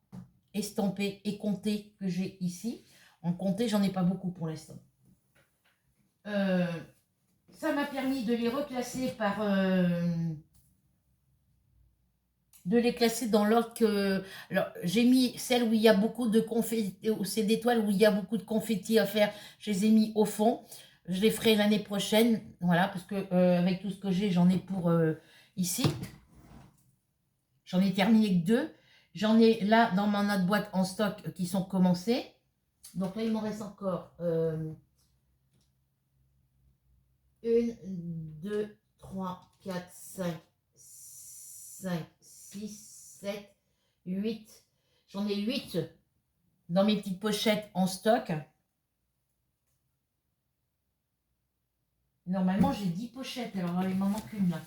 estampés et comptés que j'ai ici. En compté, j'en ai pas beaucoup pour l'instant. Ça m'a permis de les reclasser par... de les classer dans l'ordre que... Alors, j'ai mis celles où il y a beaucoup de confetti, c'est des toiles où il y a beaucoup de confetti à faire, je les ai mis au fond. Je les ferai l'année prochaine, voilà, parce que avec tout ce que j'ai, j'en ai pour ici. J'en ai terminé que 2. J'en ai là dans mon autre boîte en stock qui sont commencées. Donc là, il m'en reste encore 1, 2, 3, 4, 5, 6, 7, 8. J'en ai 8 dans mes petites pochettes en stock. Normalement, j'ai 10 pochettes, alors il m'en manque une là.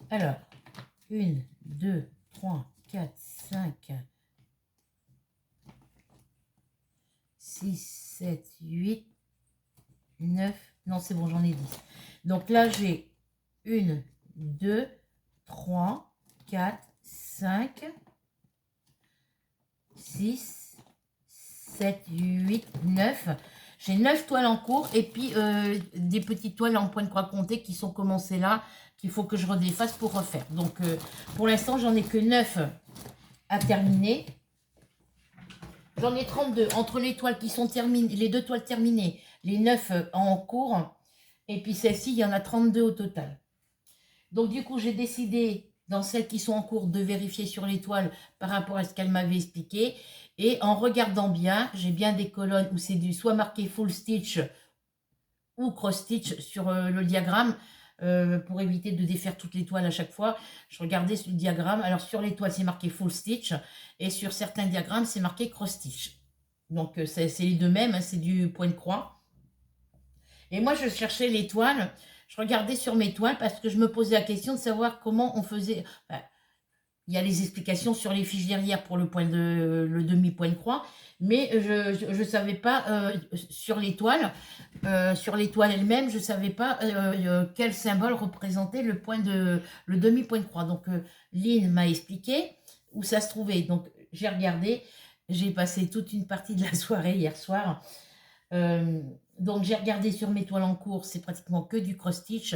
Alors, 1, 2, 3, 4, 5, 6, 7, 8, 9. Non, c'est bon, j'en ai 10. Donc là, j'ai 1, 2, 3, 4, 5, 6, 7, 8, 9. J'ai 9 toiles en cours et puis des petites toiles en point de croix compté qui sont commencées là, qu'il faut que je redéfasse pour refaire. Donc, pour l'instant, j'en ai que 9 à terminer. J'en ai 32 entre les toiles qui sont terminées, les 2 toiles terminées, les 9 en cours, et puis celle-ci, il y en a 32 au total. Donc, du coup, j'ai décidé, dans celles qui sont en cours, de vérifier sur les toiles par rapport à ce qu'elle m'avait expliqué. Et en regardant bien, j'ai bien des colonnes où c'est du soit marqué full stitch ou cross stitch sur le diagramme. Pour éviter de défaire toutes les toiles à chaque fois, je regardais sur le diagramme. Alors sur les toiles, c'est marqué full stitch et sur certains diagrammes, c'est marqué cross stitch. Donc c'est les deux mêmes, hein, c'est du point de croix. Et moi, je cherchais les toiles, je regardais sur mes toiles parce que je me posais la question de savoir comment on faisait. Enfin, il y a les explications sur les fiches derrière pour le demi-point de croix, mais je ne savais pas sur les toiles elles-mêmes, je ne savais pas quel symbole représentait le demi-point de croix. Donc, Lynn m'a expliqué où ça se trouvait. Donc, j'ai regardé, j'ai passé toute une partie de la soirée hier soir. Donc, j'ai regardé sur mes toiles en cours, c'est pratiquement que du cross-stitch.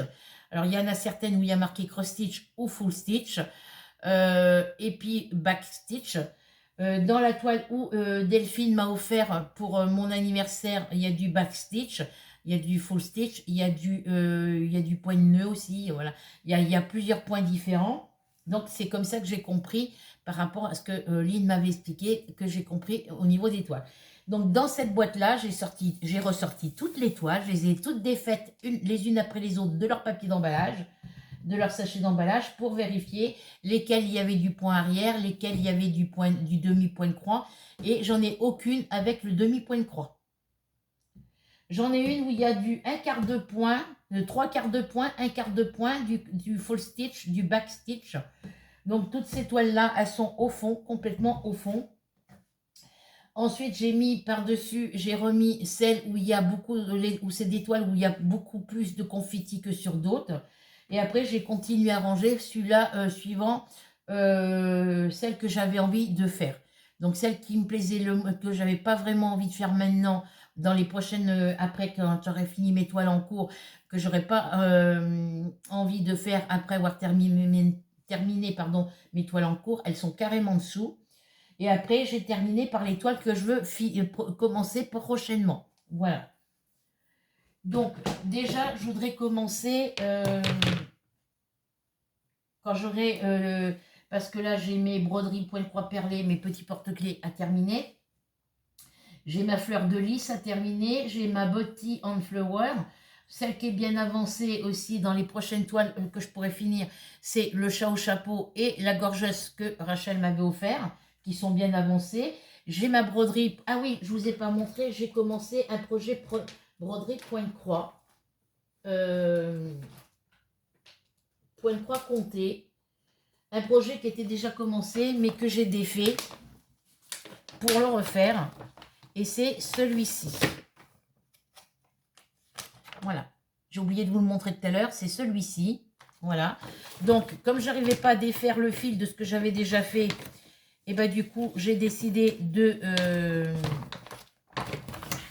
Alors, il y en a certaines où il y a marqué cross-stitch ou full stitch. Et puis backstitch. Dans la toile où Delphine m'a offert pour mon anniversaire, il y a du backstitch, il y a du full stitch, il y a du point de nœud aussi. Voilà. Il y a plusieurs points différents. Donc c'est comme ça que j'ai compris par rapport à ce que Lynn m'avait expliqué, que j'ai compris au niveau des toiles. Donc dans cette boîte-là, j'ai ressorti toutes les toiles, je les ai toutes défaites les unes après les autres de leur papier d'emballage, de leur sachet d'emballage pour vérifier lesquels il y avait du point arrière, lesquels il y avait du demi-point de croix, et j'en ai aucune avec le demi-point de croix. J'en ai une où il y a du 1/4 de point, 3/4 de point, 1/4 de point, du full stitch, du back stitch. Donc toutes ces toiles-là, elles sont au fond, complètement au fond. Ensuite, j'ai mis par-dessus, j'ai remis celles où il y a où c'est des toiles où il y a beaucoup plus de confetti que sur d'autres. Et après, j'ai continué à ranger celui-là suivant celle que j'avais envie de faire. Donc, celle qui me plaisait, que j'avais pas vraiment envie de faire maintenant, dans les prochaines, après quand j'aurai fini mes toiles en cours, que j'aurais pas envie de faire après avoir terminé mes toiles en cours, elles sont carrément dessous. Et après, j'ai terminé par les toiles que je veux commencer prochainement. Voilà. Donc, déjà, je voudrais commencer quand j'aurai... parce que là, j'ai mes broderies point de croix perlées, mes petits porte-clés à terminer. J'ai ma fleur de lys à terminer. J'ai ma Botty on Flower. Celle qui est bien avancée aussi dans les prochaines toiles que je pourrais finir, c'est le chat au chapeau et la gorgeuse que Rachel m'avait offert, qui sont bien avancées. J'ai ma broderie... Ah oui, je ne vous ai pas montré, j'ai commencé un projet broderie point de croix. Point de croix compté. Un projet qui était déjà commencé, mais que j'ai défait pour le refaire. Et c'est celui-ci. Voilà. J'ai oublié de vous le montrer tout à l'heure. C'est celui-ci. Voilà. Donc, comme je n'arrivais pas à défaire le fil de ce que j'avais déjà fait, et bah du coup, j'ai décidé de...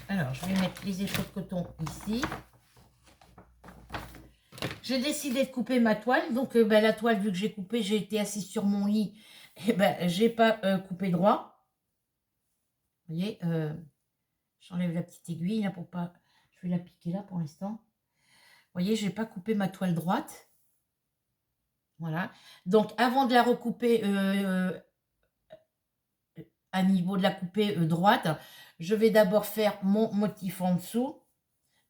Alors, je vais mettre les échos de coton ici. J'ai décidé de couper ma toile. Donc, la toile, vu que j'ai coupé, j'ai été assise sur mon lit. Et ben, j'ai pas coupé droit. Vous voyez, j'enlève la petite aiguille là pour pas... Je vais la piquer là pour l'instant. Vous voyez, j'ai pas coupé ma toile droite. Voilà. Donc, avant de la recouper à niveau de la coupée droite, je vais d'abord faire mon motif en dessous.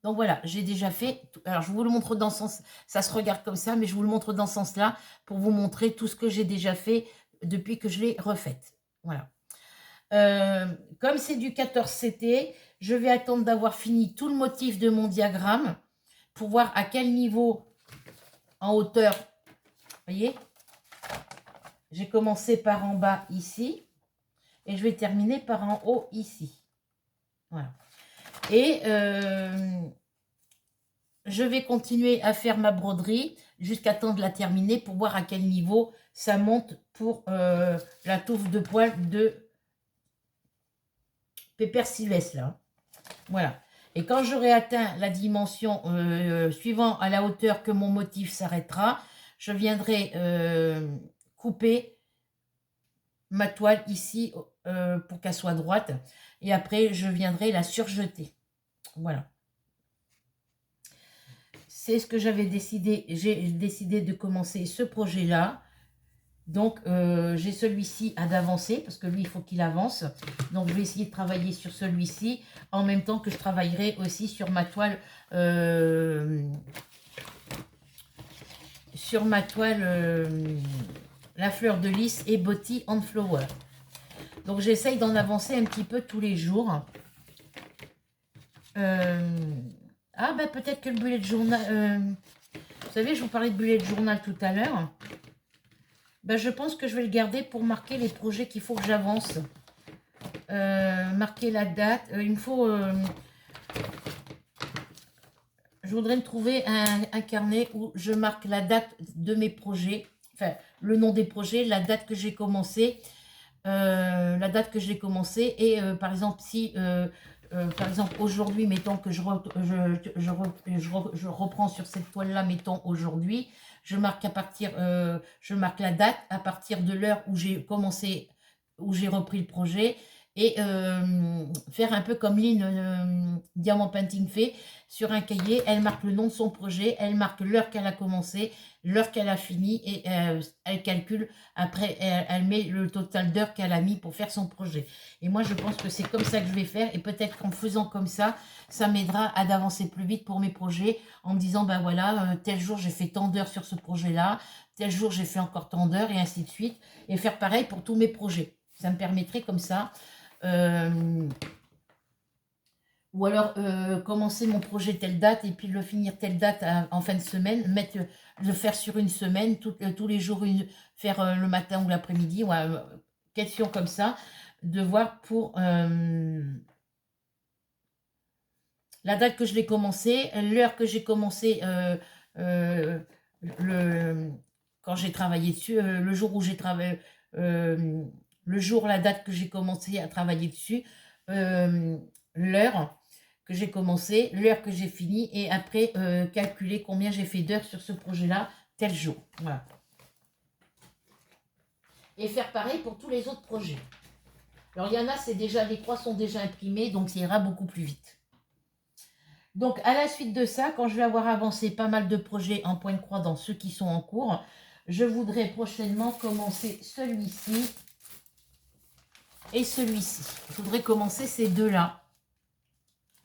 Donc voilà, j'ai déjà fait. Alors je vous le montre dans ce sens, ça se regarde comme ça, mais je vous le montre dans ce sens-là pour vous montrer tout ce que j'ai déjà fait depuis que je l'ai refaite. Voilà. Comme c'est du 14 CT, je vais attendre d'avoir fini tout le motif de mon diagramme pour voir à quel niveau en hauteur. Vous voyez, j'ai commencé par en bas ici et je vais terminer par en haut ici. Voilà. Et je vais continuer à faire ma broderie jusqu'à temps de la terminer pour voir à quel niveau ça monte pour la touffe de poil de Pepper Sylvestre là. Voilà. Et quand j'aurai atteint la dimension suivant à la hauteur que mon motif s'arrêtera, je viendrai couper ma toile ici pour qu'elle soit droite. Et après, je viendrai la surjeter. Voilà. C'est ce que j'avais décidé. J'ai décidé de commencer ce projet-là. Donc, j'ai celui-ci à d'avancer, parce que lui, il faut qu'il avance. Donc, je vais essayer de travailler sur celui-ci, en même temps que je travaillerai aussi sur ma toile, la fleur de lys et Body on Flower. Donc, j'essaye d'en avancer un petit peu tous les jours. Ah, ben peut-être que le bullet journal... vous savez, je vous parlais de bullet journal tout à l'heure. Ben, je pense que je vais le garder pour marquer les projets qu'il faut que j'avance. Marquer la date. Il me faut... je voudrais me trouver un carnet où je marque la date de mes projets. Enfin, le nom des projets, la date que j'ai commencé. La date que j'ai commencé. Et par exemple, si... par exemple, aujourd'hui, mettons que je reprends sur cette toile-là, mettons aujourd'hui, je marque je marque la date à partir de l'heure où j'ai commencé, où j'ai repris le projet, et faire un peu comme Lynn Diamant Painting fait sur un cahier. Elle marque le nom de son projet, elle marque l'heure qu'elle a commencé, l'heure qu'elle a fini, et elle calcule, après elle met le total d'heures qu'elle a mis pour faire son projet. Et moi je pense que c'est comme ça que je vais faire, et peut-être qu'en faisant comme ça m'aidera à d'avancer plus vite pour mes projets, en me disant ben voilà, tel jour j'ai fait tant d'heures sur ce projet là, tel jour j'ai fait encore tant d'heures, et ainsi de suite, et faire pareil pour tous mes projets. Ça me permettrait comme ça. Ou alors commencer mon projet telle date et puis le finir telle date en fin de semaine, le faire sur une semaine, tous les jours, faire le matin ou l'après-midi, ou question comme ça, de voir pour la date que je l'ai commencé, l'heure que j'ai commencé, quand j'ai travaillé dessus, le jour où j'ai travaillé, le jour, la date que j'ai commencé à travailler dessus, l'heure que j'ai commencé, l'heure que j'ai fini, et après calculer combien j'ai fait d'heures sur ce projet-là, tel jour. Voilà. Et faire pareil pour tous les autres projets. Alors il y en a, les croix sont déjà imprimées, donc ça ira beaucoup plus vite. Donc à la suite de ça, quand je vais avoir avancé pas mal de projets en point de croix dans ceux qui sont en cours, je voudrais prochainement commencer celui-ci et celui-ci. Je voudrais commencer ces deux-là.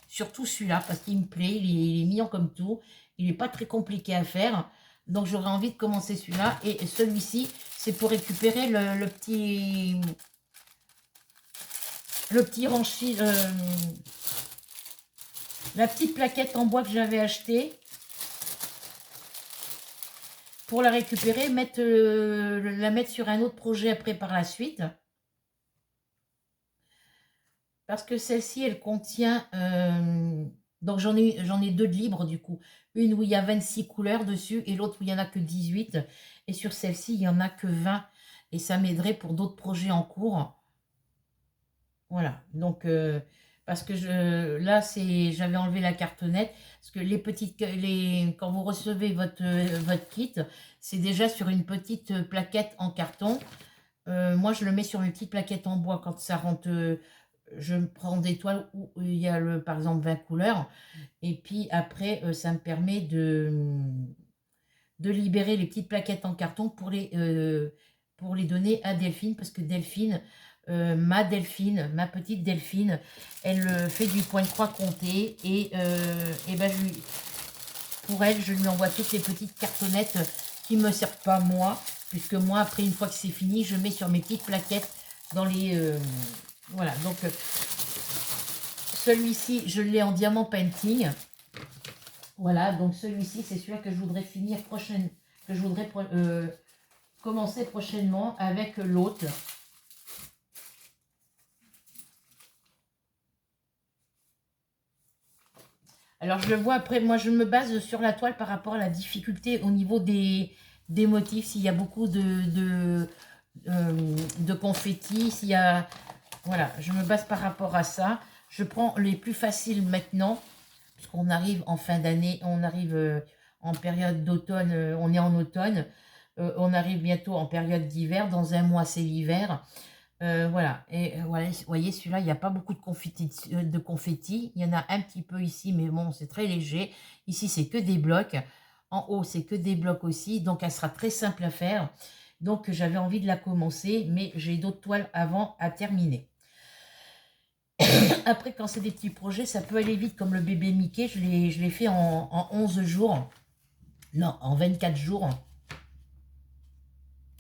Surtout celui-là, parce qu'il me plaît, il est mignon comme tout. Il n'est pas très compliqué à faire. Donc j'aurais envie de commencer celui-là. Et celui-ci, c'est pour récupérer le petit ranchi, la petite plaquette en bois que j'avais achetée. Pour la récupérer, la mettre sur un autre projet après par la suite. Parce que celle-ci, elle contient... donc j'en ai deux de libres du coup. Une où il y a 26 couleurs dessus et l'autre où il n'y en a que 18. Et sur celle-ci, il n'y en a que 20. Et ça m'aiderait pour d'autres projets en cours. Voilà. Donc, parce que là, j'avais enlevé la cartonnette. Parce que quand vous recevez votre kit, c'est déjà sur une petite plaquette en carton. Moi, je le mets sur une petite plaquette en bois quand ça rentre... je prends des toiles où il y a par exemple 20 couleurs, et puis après ça me permet de libérer les petites plaquettes en carton pour les donner à Delphine, parce que Delphine, ma petite Delphine, elle fait du point de croix compté, et ben pour elle, je lui envoie toutes les petites cartonnettes qui ne me servent pas moi, puisque moi après, une fois que c'est fini, je mets sur mes petites plaquettes dans les... voilà, donc celui-ci, je l'ai en diamant painting. Voilà, donc celui-ci, c'est celui-là que je voudrais finir que je voudrais commencer prochainement avec l'autre. Alors, je le vois après, moi, je me base sur la toile par rapport à la difficulté au niveau des motifs. S'il y a beaucoup de confettis, Voilà, je me base par rapport à ça. Je prends les plus faciles maintenant puisqu'on arrive en fin d'année, on arrive en période d'automne, on est en automne, on arrive bientôt en période d'hiver, dans un mois c'est l'hiver. Voilà, et voilà, vous voyez, celui-là, il n'y a pas beaucoup de confetti. Il y en a un petit peu ici, mais bon, c'est très léger. Ici, c'est que des blocs. En haut, c'est que des blocs aussi. Donc, elle sera très simple à faire. Donc, j'avais envie de la commencer, mais j'ai d'autres toiles avant à terminer. Après, quand c'est des petits projets, ça peut aller vite, comme le bébé Mickey. Je l'ai fait en 11 jours. Non, en 24 jours.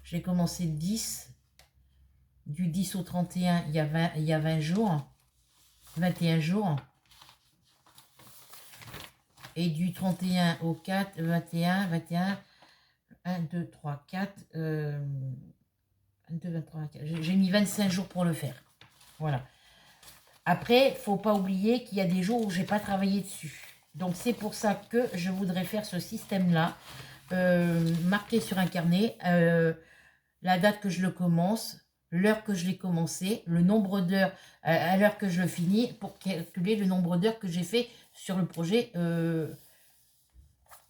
J'ai commencé le 10. Du 10 au 31, il y a 20 jours. 21 jours. Et du 31 au 4, 21, 1, 2, 3, 4, 1, 2, 23, 24. J'ai mis 25 jours pour le faire. Voilà. Après, il ne faut pas oublier qu'il y a des jours où je n'ai pas travaillé dessus. Donc, c'est pour ça que je voudrais faire ce système-là. Marquer sur un carnet la date que je le commence, l'heure que je l'ai commencé, le nombre d'heures à l'heure que je le finis, pour calculer le nombre d'heures que j'ai fait sur le projet.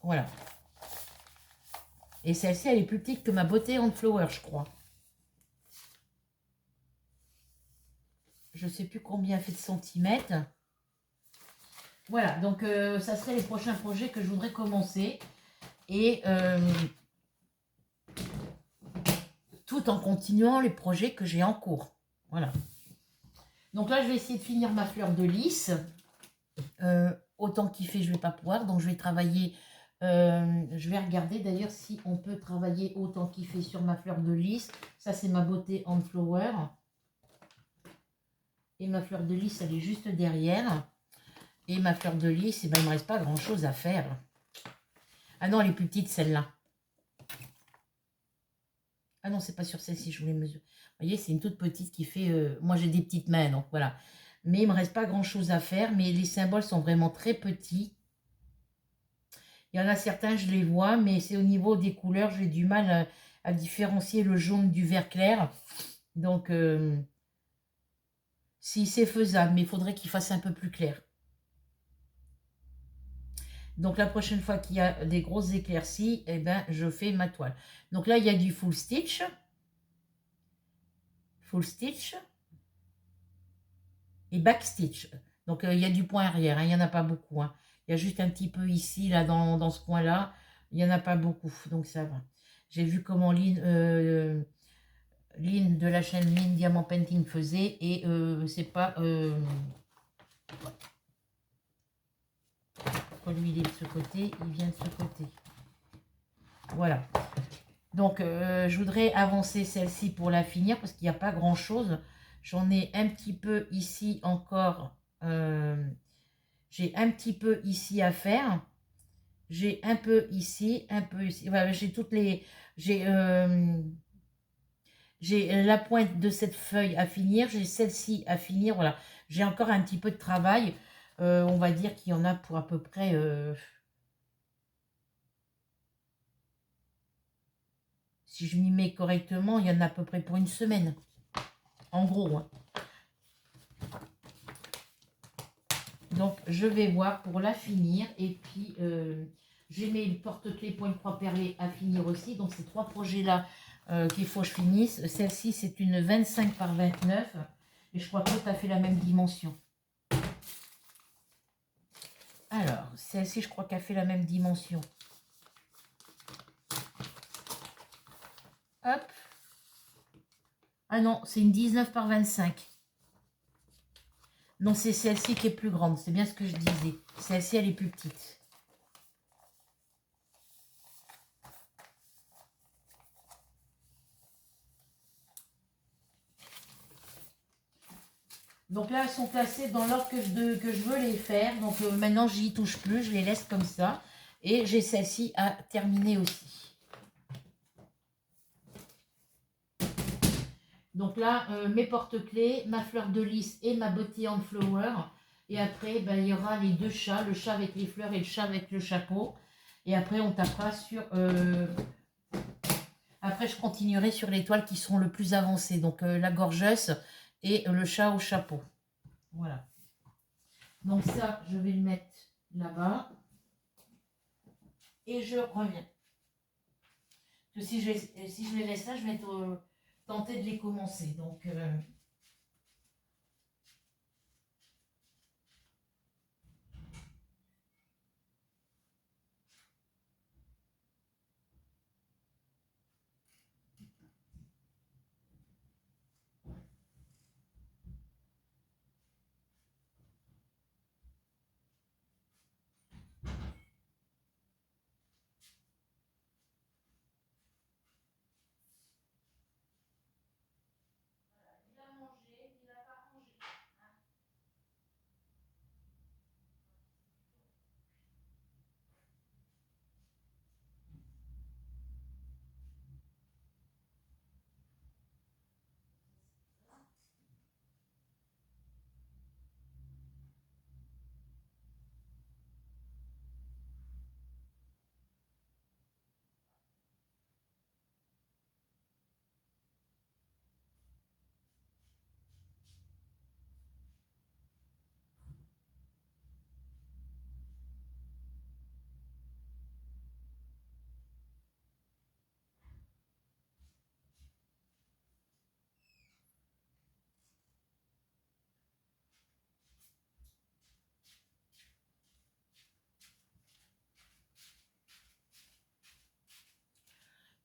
Voilà. Et celle-ci, elle est plus petite que ma beauté en flower, je crois. Je ne sais plus combien elle fait de centimètres. Voilà, donc ça serait les prochains projets que je voudrais commencer. Et tout en continuant les projets que j'ai en cours. Voilà. Donc là, je vais essayer de finir ma fleur de lys. Autant qu'il fait, je ne vais pas pouvoir. Donc, je vais travailler. Je vais regarder d'ailleurs si on peut travailler autant qu'il fait sur ma fleur de lys. Ça, c'est ma beauté en flower. Et ma fleur de lys, elle est juste derrière. Et ma fleur de lys, eh ben, il ne me reste pas grand-chose à faire. Ah non, elle est plus petite, celle-là. Ah non, c'est pas sur celle-ci, je voulais mesurer. Vous voyez, c'est une toute petite qui fait... moi, j'ai des petites mains, donc voilà. Mais il ne me reste pas grand-chose à faire. Mais les symboles sont vraiment très petits. Il y en a certains, je les vois, mais c'est au niveau des couleurs. J'ai du mal à différencier le jaune du vert clair. Donc, si c'est faisable, mais il faudrait qu'il fasse un peu plus clair. Donc, la prochaine fois qu'il y a des grosses éclaircies, eh ben, je fais ma toile. Donc là, il y a du full stitch. Full stitch. Et back stitch. Donc, il y a du point arrière. Hein, il n'y en a pas beaucoup. Hein. Il y a juste un petit peu ici, là, dans ce coin-là. Il n'y en a pas beaucoup. Donc, ça va. J'ai vu comment Lynn de la chaîne Lynn Diamant Painting faisait. Et c'est pas... lui, il est de ce côté. Il vient de ce côté. Voilà. Donc, je voudrais avancer celle-ci pour la finir parce qu'il n'y a pas grand-chose. J'en ai un petit peu ici encore. J'ai un petit peu ici à faire. J'ai un peu ici, un peu ici. Voilà, j'ai toutes les... J'ai la pointe de cette feuille à finir. J'ai celle-ci à finir. Voilà. J'ai encore un petit peu de travail. On va dire qu'il y en a pour à peu près... si je m'y mets correctement, il y en a à peu près pour une semaine. En gros. Hein. Donc, je vais voir pour la finir. Et puis, j'ai mes porte-clés point croix perlée à finir aussi. Donc, ces trois projets-là qu'il faut que je finisse. Celle-ci, c'est une 25 par 29. Et je crois tout à fait la même dimension. Alors, celle-ci, je crois qu'elle fait la même dimension. Hop. Ah non, c'est une 19 par 25. Non, c'est celle-ci qui est plus grande. C'est bien ce que je disais. Celle-ci, elle est plus petite. Donc là, elles sont placées dans l'ordre que je veux les faire. Donc maintenant, j'y touche plus. Je les laisse comme ça. Et j'ai celle-ci à terminer aussi. Donc là, mes porte-clés, ma fleur de lys et ma beauty and flower. Et après, ben, il y aura les deux chats. Le chat avec les fleurs et le chat avec le chapeau. Et après, on tapera sur... Après, je continuerai sur les toiles qui seront le plus avancées. Donc la gorgeuse et le chat au chapeau. Voilà. Donc ça, je vais le mettre là-bas. Et je reviens. Parce que si je les laisse là, je vais tenter de les commencer. Donc, il a mangé, il n'a pas mangé.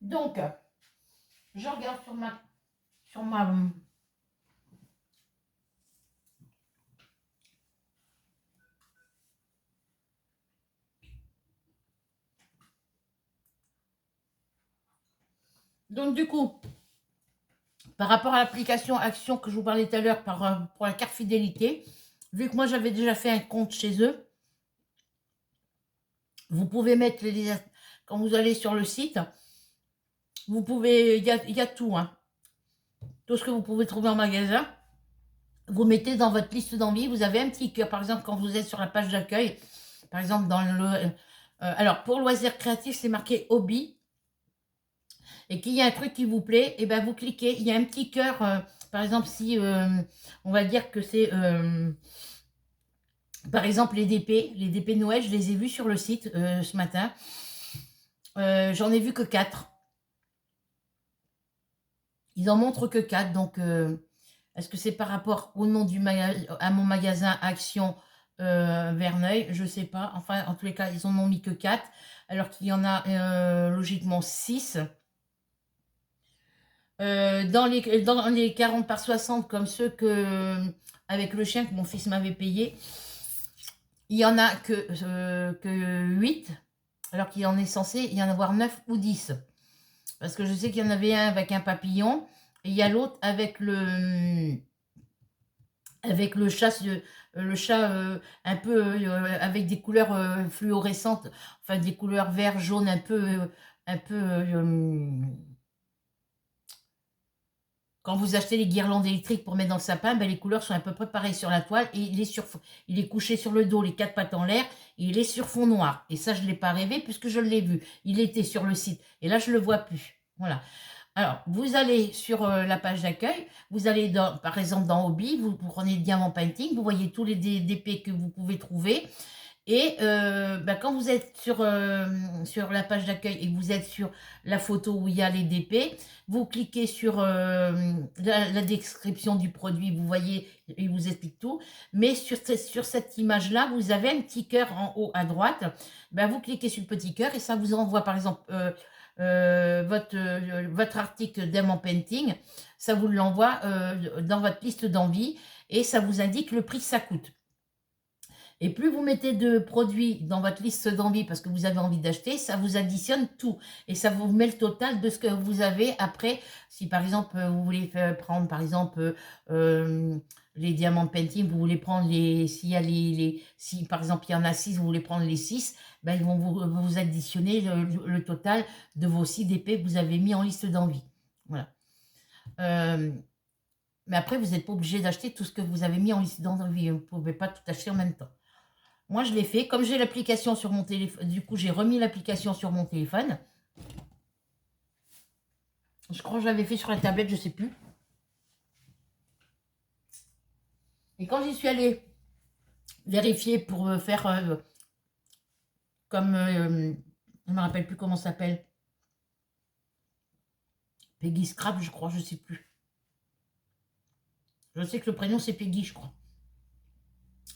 Donc, je regarde sur ma donc du coup, par rapport à l'application Action que je vous parlais tout à l'heure pour la carte fidélité, vu que moi j'avais déjà fait un compte chez eux, vous pouvez mettre quand vous allez sur le site, vous pouvez, il y a tout, hein. Tout ce que vous pouvez trouver en magasin, vous mettez dans votre liste d'envie, vous avez un petit cœur, par exemple quand vous êtes sur la page d'accueil, par exemple dans le... alors pour loisirs créatifs, c'est marqué hobby, et qu'il y a un truc qui vous plaît, et ben vous cliquez, il y a un petit cœur, par exemple si on va dire que c'est par exemple les DP Noël, je les ai vus sur le site ce matin, j'en ai vu que 4. Ils en montrent que 4, donc est-ce que c'est par rapport au nom à mon magasin Action Verneuil? Je ne sais pas. Enfin, en tous les cas, ils en ont mis que 4, alors qu'il y en a logiquement 6. Dans les 40 par 60, comme ceux avec le chien que mon fils m'avait payé, il n'y en a que 8, alors qu'il en est censé y en avoir 9 ou 10. Parce que je sais qu'il y en avait un avec un papillon, et il y a l'autre avec le chat, un peu avec des couleurs fluorescentes, enfin des couleurs vert, jaune, un peu quand vous achetez les guirlandes électriques pour mettre dans le sapin, ben les couleurs sont à peu près pareilles sur la toile, et il est couché sur le dos, les 4 pattes en l'air, et il est sur fond noir. Et ça, je ne l'ai pas rêvé puisque je l'ai vu. Il était sur le site, et là, je ne le vois plus. Voilà. Alors, vous allez sur la page d'accueil, vous allez par exemple dans Hobby, vous prenez Diamant Painting, vous voyez tous les DP que vous pouvez trouver. Et quand vous êtes sur la page d'accueil et que vous êtes sur la photo où il y a les DP, vous cliquez sur la description du produit, vous voyez, il vous explique tout. Mais sur cette image-là, vous avez un petit cœur en haut à droite. Vous cliquez sur le petit cœur et ça vous envoie par exemple votre article Diamant Painting. Ça vous l'envoie dans votre liste d'envie et ça vous indique le prix que ça coûte. Et plus vous mettez de produits dans votre liste d'envie parce que vous avez envie d'acheter, ça vous additionne tout. Et ça vous met le total de ce que vous avez après. Si par exemple, vous voulez prendre par exemple les diamants painting, vous voulez prendre si par exemple il y en a 6, vous voulez prendre les 6, ils vont vous additionner le total de vos 6 DP que vous avez mis en liste d'envie. Voilà. Mais après, vous n'êtes pas obligé d'acheter tout ce que vous avez mis en liste d'envie. Vous ne pouvez pas tout acheter en même temps. Moi, je l'ai fait. Comme j'ai l'application sur mon téléphone, du coup, j'ai remis l'application sur mon téléphone. Je crois que je l'avais fait sur la tablette, je ne sais plus. Et quand j'y suis allée vérifier pour faire comme, je ne me rappelle plus comment ça s'appelle. Peggy Scrap, je crois, je ne sais plus. Je sais que le prénom c'est Peggy, je crois.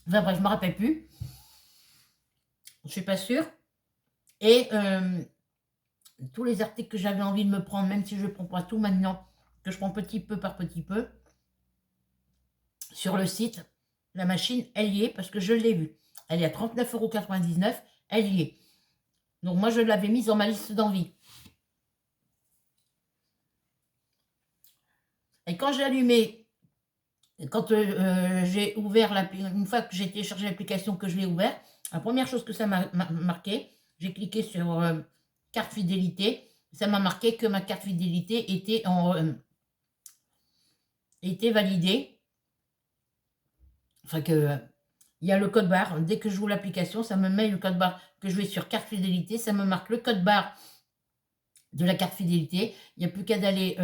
Enfin bref, je ne me rappelle plus. Je ne suis pas sûre. Et tous les articles que j'avais envie de me prendre, même si je ne prends pas tout maintenant, que je prends petit peu par petit peu, sur le site, la machine, elle y est parce que je l'ai vue. Elle est à 39,99 €, elle y est. Donc moi, je l'avais mise dans ma liste d'envie. Et quand j'ai allumé, quand j'ai ouvert, une fois que j'ai téléchargé l'application, que je l'ai ouvert, la première chose que ça m'a marqué, j'ai cliqué sur carte fidélité, ça m'a marqué que ma carte fidélité était validée. Enfin que il y a le code barre. Dès que je joue l'application, ça me met le code barre que je vais sur carte fidélité, ça me marque le code barre de la carte fidélité. Il n'y a plus qu'à d'aller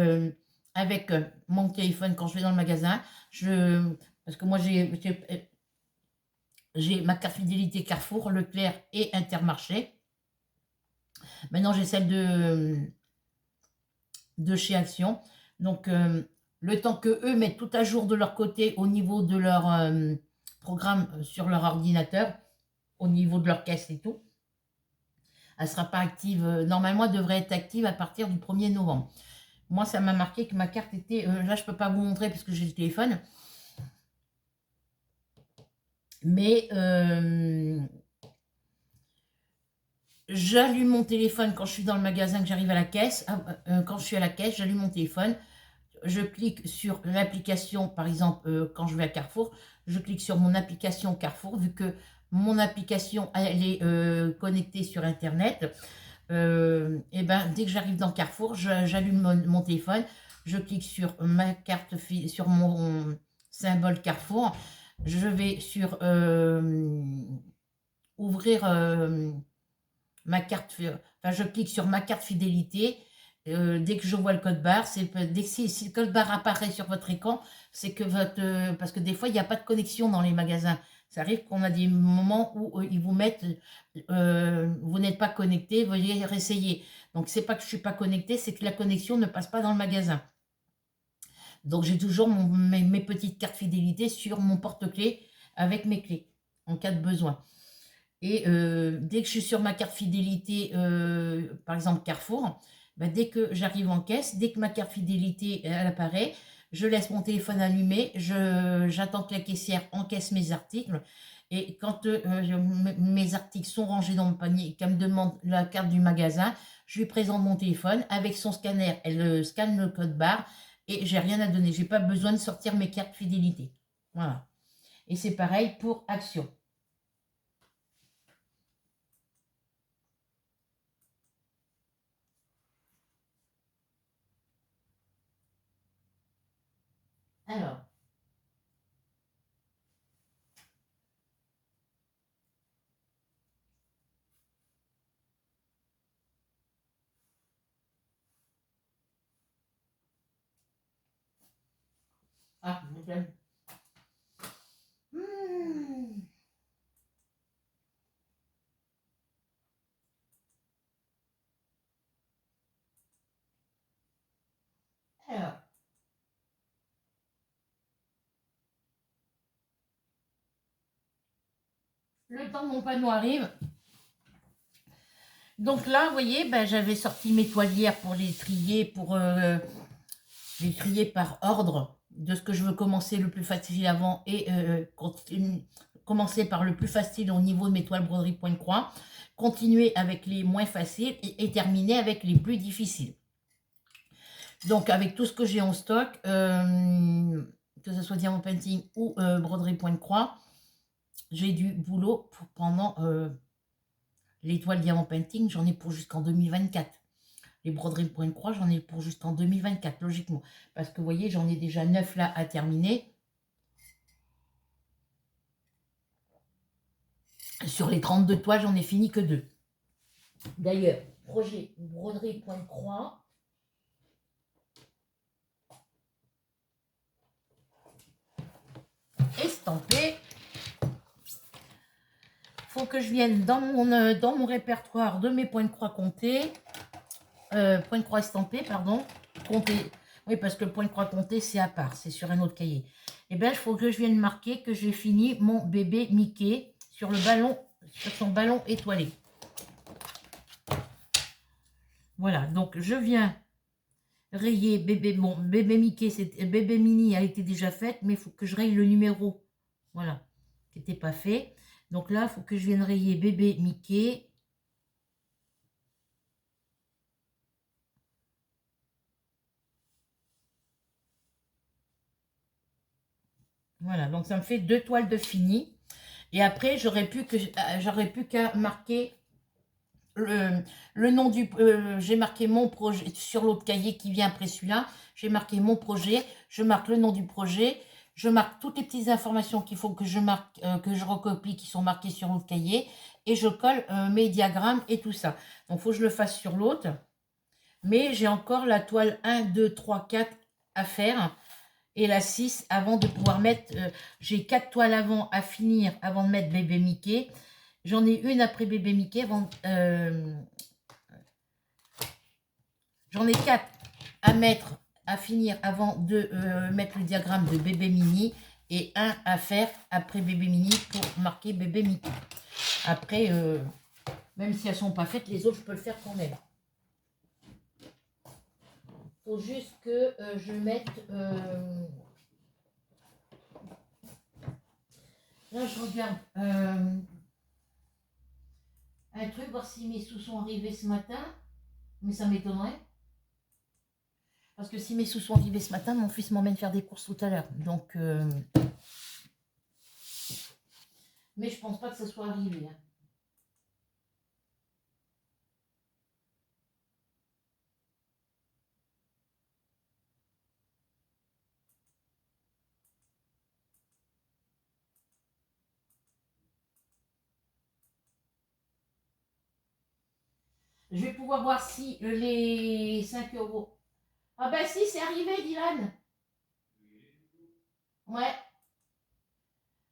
avec mon téléphone quand je vais dans le magasin. Parce que moi, j'ai ma carte fidélité Carrefour, Leclerc et Intermarché. Maintenant, j'ai celle de chez Action. Donc, le temps que eux mettent tout à jour de leur côté au niveau de leur programme sur leur ordinateur, au niveau de leur caisse et tout, elle ne sera pas active. Normalement, elle devrait être active à partir du 1er novembre. Moi, ça m'a marqué que ma carte était... là, je ne peux pas vous montrer parce que j'ai le téléphone. Mais j'allume mon téléphone quand je suis dans le magasin, que j'arrive à la caisse. Quand je suis à la caisse, j'allume mon téléphone. Je clique sur l'application, par exemple, quand je vais à Carrefour, je clique sur mon application Carrefour, vu que mon application, elle est connectée sur Internet. Et ben, dès que j'arrive dans Carrefour, j'allume mon téléphone, je clique sur ma carte, sur mon symbole Carrefour, je vais sur ouvrir ma carte, enfin je clique sur ma carte fidélité. Dès que je vois le code barre, si le code barre apparaît sur votre écran, c'est que parce que des fois il n'y a pas de connexion dans les magasins. Ça arrive qu'on a des moments où ils vous mettent, vous n'êtes pas connecté, veuillez réessayer. Donc c'est pas que je suis pas connecté, c'est que la connexion ne passe pas dans le magasin. Donc j'ai toujours mes petites cartes fidélité sur mon porte-clés avec mes clés en cas de besoin. Et dès que je suis sur ma carte fidélité, par exemple Carrefour, ben, dès que j'arrive en caisse, dès que ma carte fidélité elle apparaît, je laisse mon téléphone allumé, j'attends que la caissière encaisse mes articles. Et quand mes articles sont rangés dans mon panier, qu'elle me demande la carte du magasin, je lui présente mon téléphone. Avec son scanner, elle scanne le code barre et j'ai rien à donner. J'ai pas besoin de sortir mes cartes fidélité. Voilà. Et c'est pareil pour Action. Alors, j'aime. Alors, le temps que mon panneau arrive. Donc là, vous voyez, ben, j'avais sorti mes toilières pour les trier, les trier par ordre de ce que je veux commencer le plus facile avant et commencer par le plus facile au niveau de mes toiles broderie point de croix, continuer avec les moins faciles et terminer avec les plus difficiles. Donc avec tout ce que j'ai en stock, que ce soit diamant painting ou broderie point de croix, j'ai du boulot pendant les toiles diamant painting, j'en ai pour jusqu'en 2024. Les broderies point de croix, j'en ai pour jusqu'en 2024, logiquement. Parce que vous voyez, j'en ai déjà 9 là à terminer. Sur les 32 toiles, j'en ai fini que 2. D'ailleurs, projet broderie point de croix. Estampé. que je vienne dans mon répertoire de mes points de croix comptés, points de croix estampés, pardon, comptés. Oui, parce que le point de croix compté, c'est à part, c'est sur un autre cahier. Et bien, il faut que je vienne marquer que j'ai fini mon bébé Mickey sur le ballon, sur son ballon étoilé. Voilà, donc je viens rayer bébé, bon, bébé Mickey, bébé Mini a été déjà faite, mais il faut que je raye le numéro, voilà, qui n'était pas fait. Donc là, il faut que je vienne rayer bébé Mickey. Voilà, donc ça me fait 2 toiles de fini. Et après, j'aurais plus qu'à marquer le nom du... j'ai marqué mon projet sur l'autre cahier qui vient après celui-là. J'ai marqué mon projet. Je marque le nom du projet. Je marque toutes les petites informations qu'il faut que je marque, que je recopie, qui sont marquées sur l'autre cahier. Et je colle mes diagrammes et tout ça. Donc, il faut que je le fasse sur l'autre. Mais j'ai encore la toile 1, 2, 3, 4 à faire. Et la 6 avant de pouvoir mettre... j'ai 4 toiles avant à finir avant de mettre bébé Mickey. J'en ai une après bébé Mickey. J'en ai 4 à mettre, à finir avant de mettre le diagramme de bébé Mini. Et un à faire après bébé Mini pour marquer bébé Mickey. Après, même si elles ne sont pas faites, les autres, je peux le faire quand même. Il faut juste que je mette... là, je regarde un truc, voir si mes sous sont arrivés ce matin. Mais ça m'étonnerait. Parce que si mes sous sont arrivés ce matin, mon fils m'emmène faire des courses tout à l'heure. Donc, mais je pense pas que ça soit arrivé. Hein. Je vais pouvoir voir si les 5 euros... Ah ben si, c'est arrivé, Dylan. Ouais.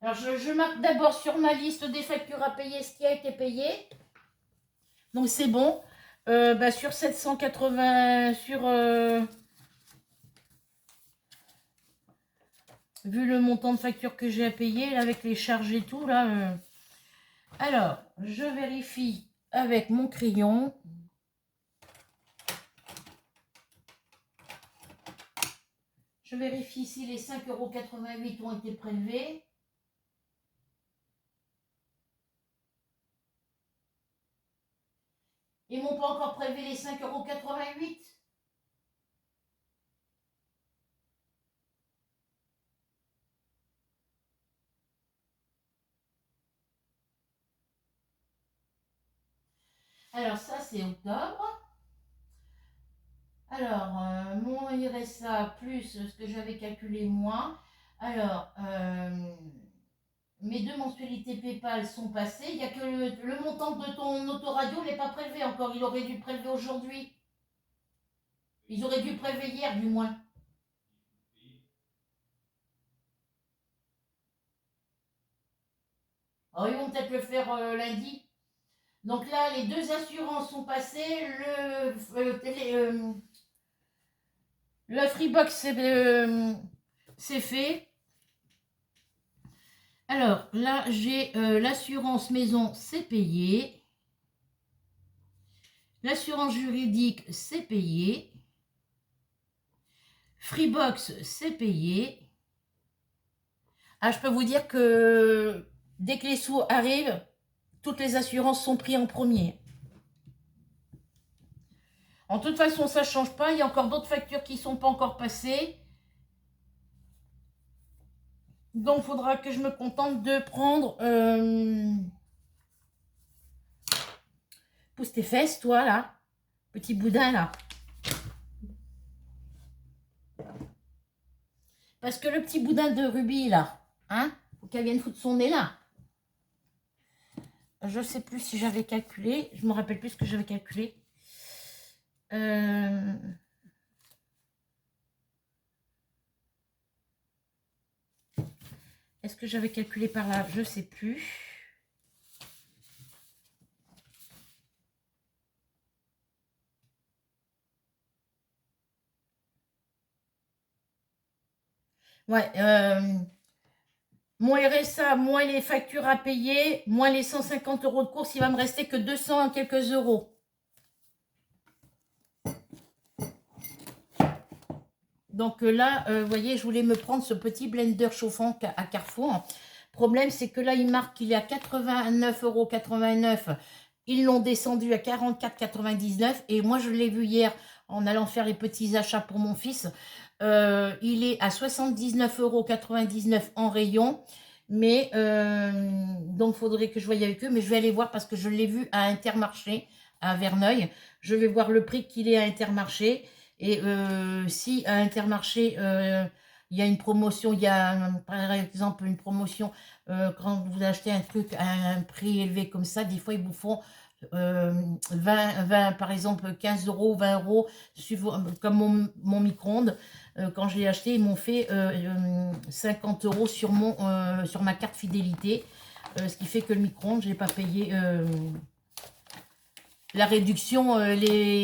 Alors, je marque d'abord sur ma liste des factures à payer ce qui a été payé. Donc, c'est bon. Sur 780... vu le montant de facture que j'ai à payer, là, avec les charges et tout, là... Alors, je vérifie avec mon crayon. Je vérifie si les 5,88 € ont été prélevés. Ils m'ont pas encore prélevé les 5,88 €. Alors ça c'est octobre. Alors mon RSA plus ce que j'avais calculé moi. Alors mes 2 mensualités PayPal sont passées. Il n'y a que le montant de ton autoradio n'est pas prélevé encore. Il aurait dû prélever aujourd'hui. Ils auraient dû prélever hier du moins. Alors ils vont peut-être le faire lundi. Donc là, les 2 assurances sont passées. Le Freebox, c'est fait. Alors là, j'ai l'assurance maison, c'est payé. L'assurance juridique, c'est payé. Freebox, c'est payé. Ah, je peux vous dire que dès que les sous arrivent, toutes les assurances sont prises en premier. En toute façon, ça ne change pas. Il y a encore d'autres factures qui ne sont pas encore passées. Donc, il faudra que je me contente de prendre... pousse tes fesses, toi, là. Petit boudin, là. Parce que le petit boudin de Ruby, là, hein, faut qu'elle vienne foutre son nez là. Je ne sais plus si j'avais calculé. Je me rappelle plus ce que j'avais calculé. Est-ce que j'avais calculé par là? Je ne sais plus. Ouais, moins le RSA, moins les factures à payer, moins les 150 € de course, il va me rester que 200 quelques euros. Donc là, vous voyez, je voulais me prendre ce petit blender chauffant à Carrefour. Problème, c'est que là, il marque qu'il est à 89,89 €. Ils l'ont descendu à 44,99 € et moi, je l'ai vu hier en allant faire les petits achats pour mon fils. Il est à 79,99 € en rayon. Mais donc, il faudrait que je voie avec eux. Mais je vais aller voir parce que je l'ai vu à Intermarché, à Verneuil. Je vais voir le prix qu'il est à Intermarché. Et si à Intermarché, il y a une promotion, il y a par exemple une promotion, quand vous achetez un truc à un prix élevé comme ça, des fois ils vous font 20, par exemple 15 €, 20 €, comme mon micro-ondes. Quand je l'ai acheté, ils m'ont fait 50 € sur ma carte fidélité. Ce qui fait que le micro-ondes, je n'ai pas payé la réduction,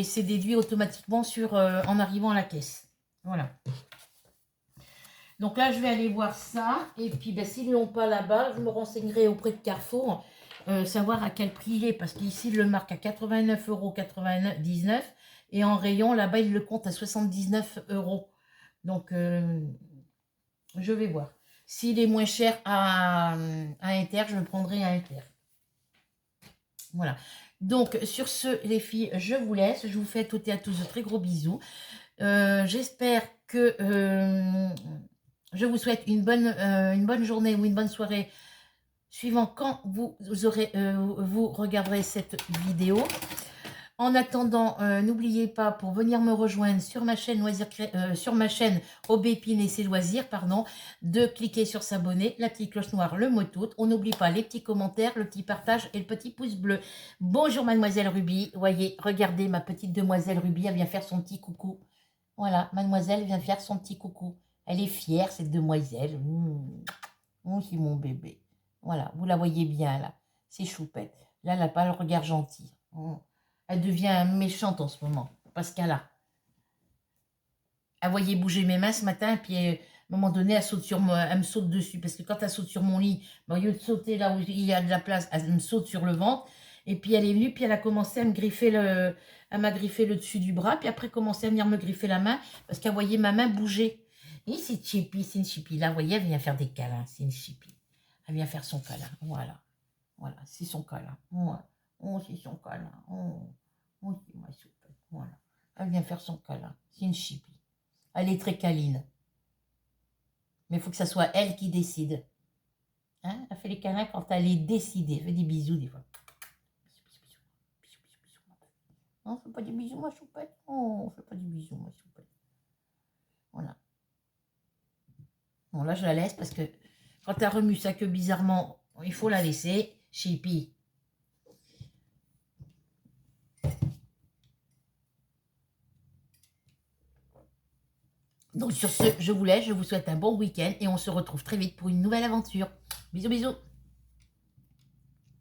c'est déduit automatiquement en arrivant à la caisse. Voilà. Donc là, je vais aller voir ça. Et puis, ben, s'ils ne l'ont pas là-bas, je me renseignerai auprès de Carrefour, savoir à quel prix il est. Parce qu'ici, il le marque à 89,99 € et en rayon, là-bas, il le compte à 79 €. Donc, je vais voir. S'il est moins cher à Inter, je le prendrai à Inter. Voilà. Donc, sur ce, les filles, je vous laisse. Je vous fais à toutes et à tous de très gros bisous. J'espère que je vous souhaite une bonne journée ou une bonne soirée, suivant quand vous regarderez cette vidéo. En attendant, n'oubliez pas, pour venir me rejoindre sur ma chaîne Aubépine et ses loisirs, de cliquer sur s'abonner, la petite cloche noire, le mot tout. On n'oublie pas les petits commentaires, le petit partage et le petit pouce bleu. Bonjour mademoiselle Ruby. Voyez, regardez ma petite demoiselle Ruby, elle vient faire son petit coucou. Voilà, mademoiselle vient faire son petit coucou. Elle est fière, cette demoiselle. C'est mon bébé. Voilà, vous la voyez bien là. C'est choupette. Là, elle n'a pas le regard gentil. Elle devient méchante en ce moment, parce qu'elle a. Elle voyait bouger mes mains ce matin, puis à un moment donné, elle saute sur moi, elle me saute dessus, parce que quand elle saute sur mon lit, au lieu de sauter là où il y a de la place, elle me saute sur le ventre, et puis elle est venue, puis elle a commencé à me griffer elle m'a griffé le dessus du bras, puis après commencé à venir me griffer la main, parce qu'elle voyait ma main bouger. Et c'est Chippy, c'est une Chippy. Là, vous voyez, elle vient faire des câlins, c'est une Chippy. Elle vient faire son câlin, voilà. Voilà, c'est son câlin. Oh, c'est son câlin. Oh, c'est ma choupette. Voilà. Elle vient faire son câlin. C'est une Chippy. Elle est très câline. Mais il faut que ça soit elle qui décide. Hein, elle fait les câlins quand elle est décidée. Elle fait des bisous des fois. Non, on fait pas des bisous, ma choupette. Oh, on fait pas des bisous, ma choupette. Voilà. Bon, là, je la laisse parce que quand elle remue sa queue bizarrement, il faut la laisser. Chippy. Donc sur ce, je vous laisse, je vous souhaite un bon week-end et on se retrouve très vite pour une nouvelle aventure. Bisous, bisous.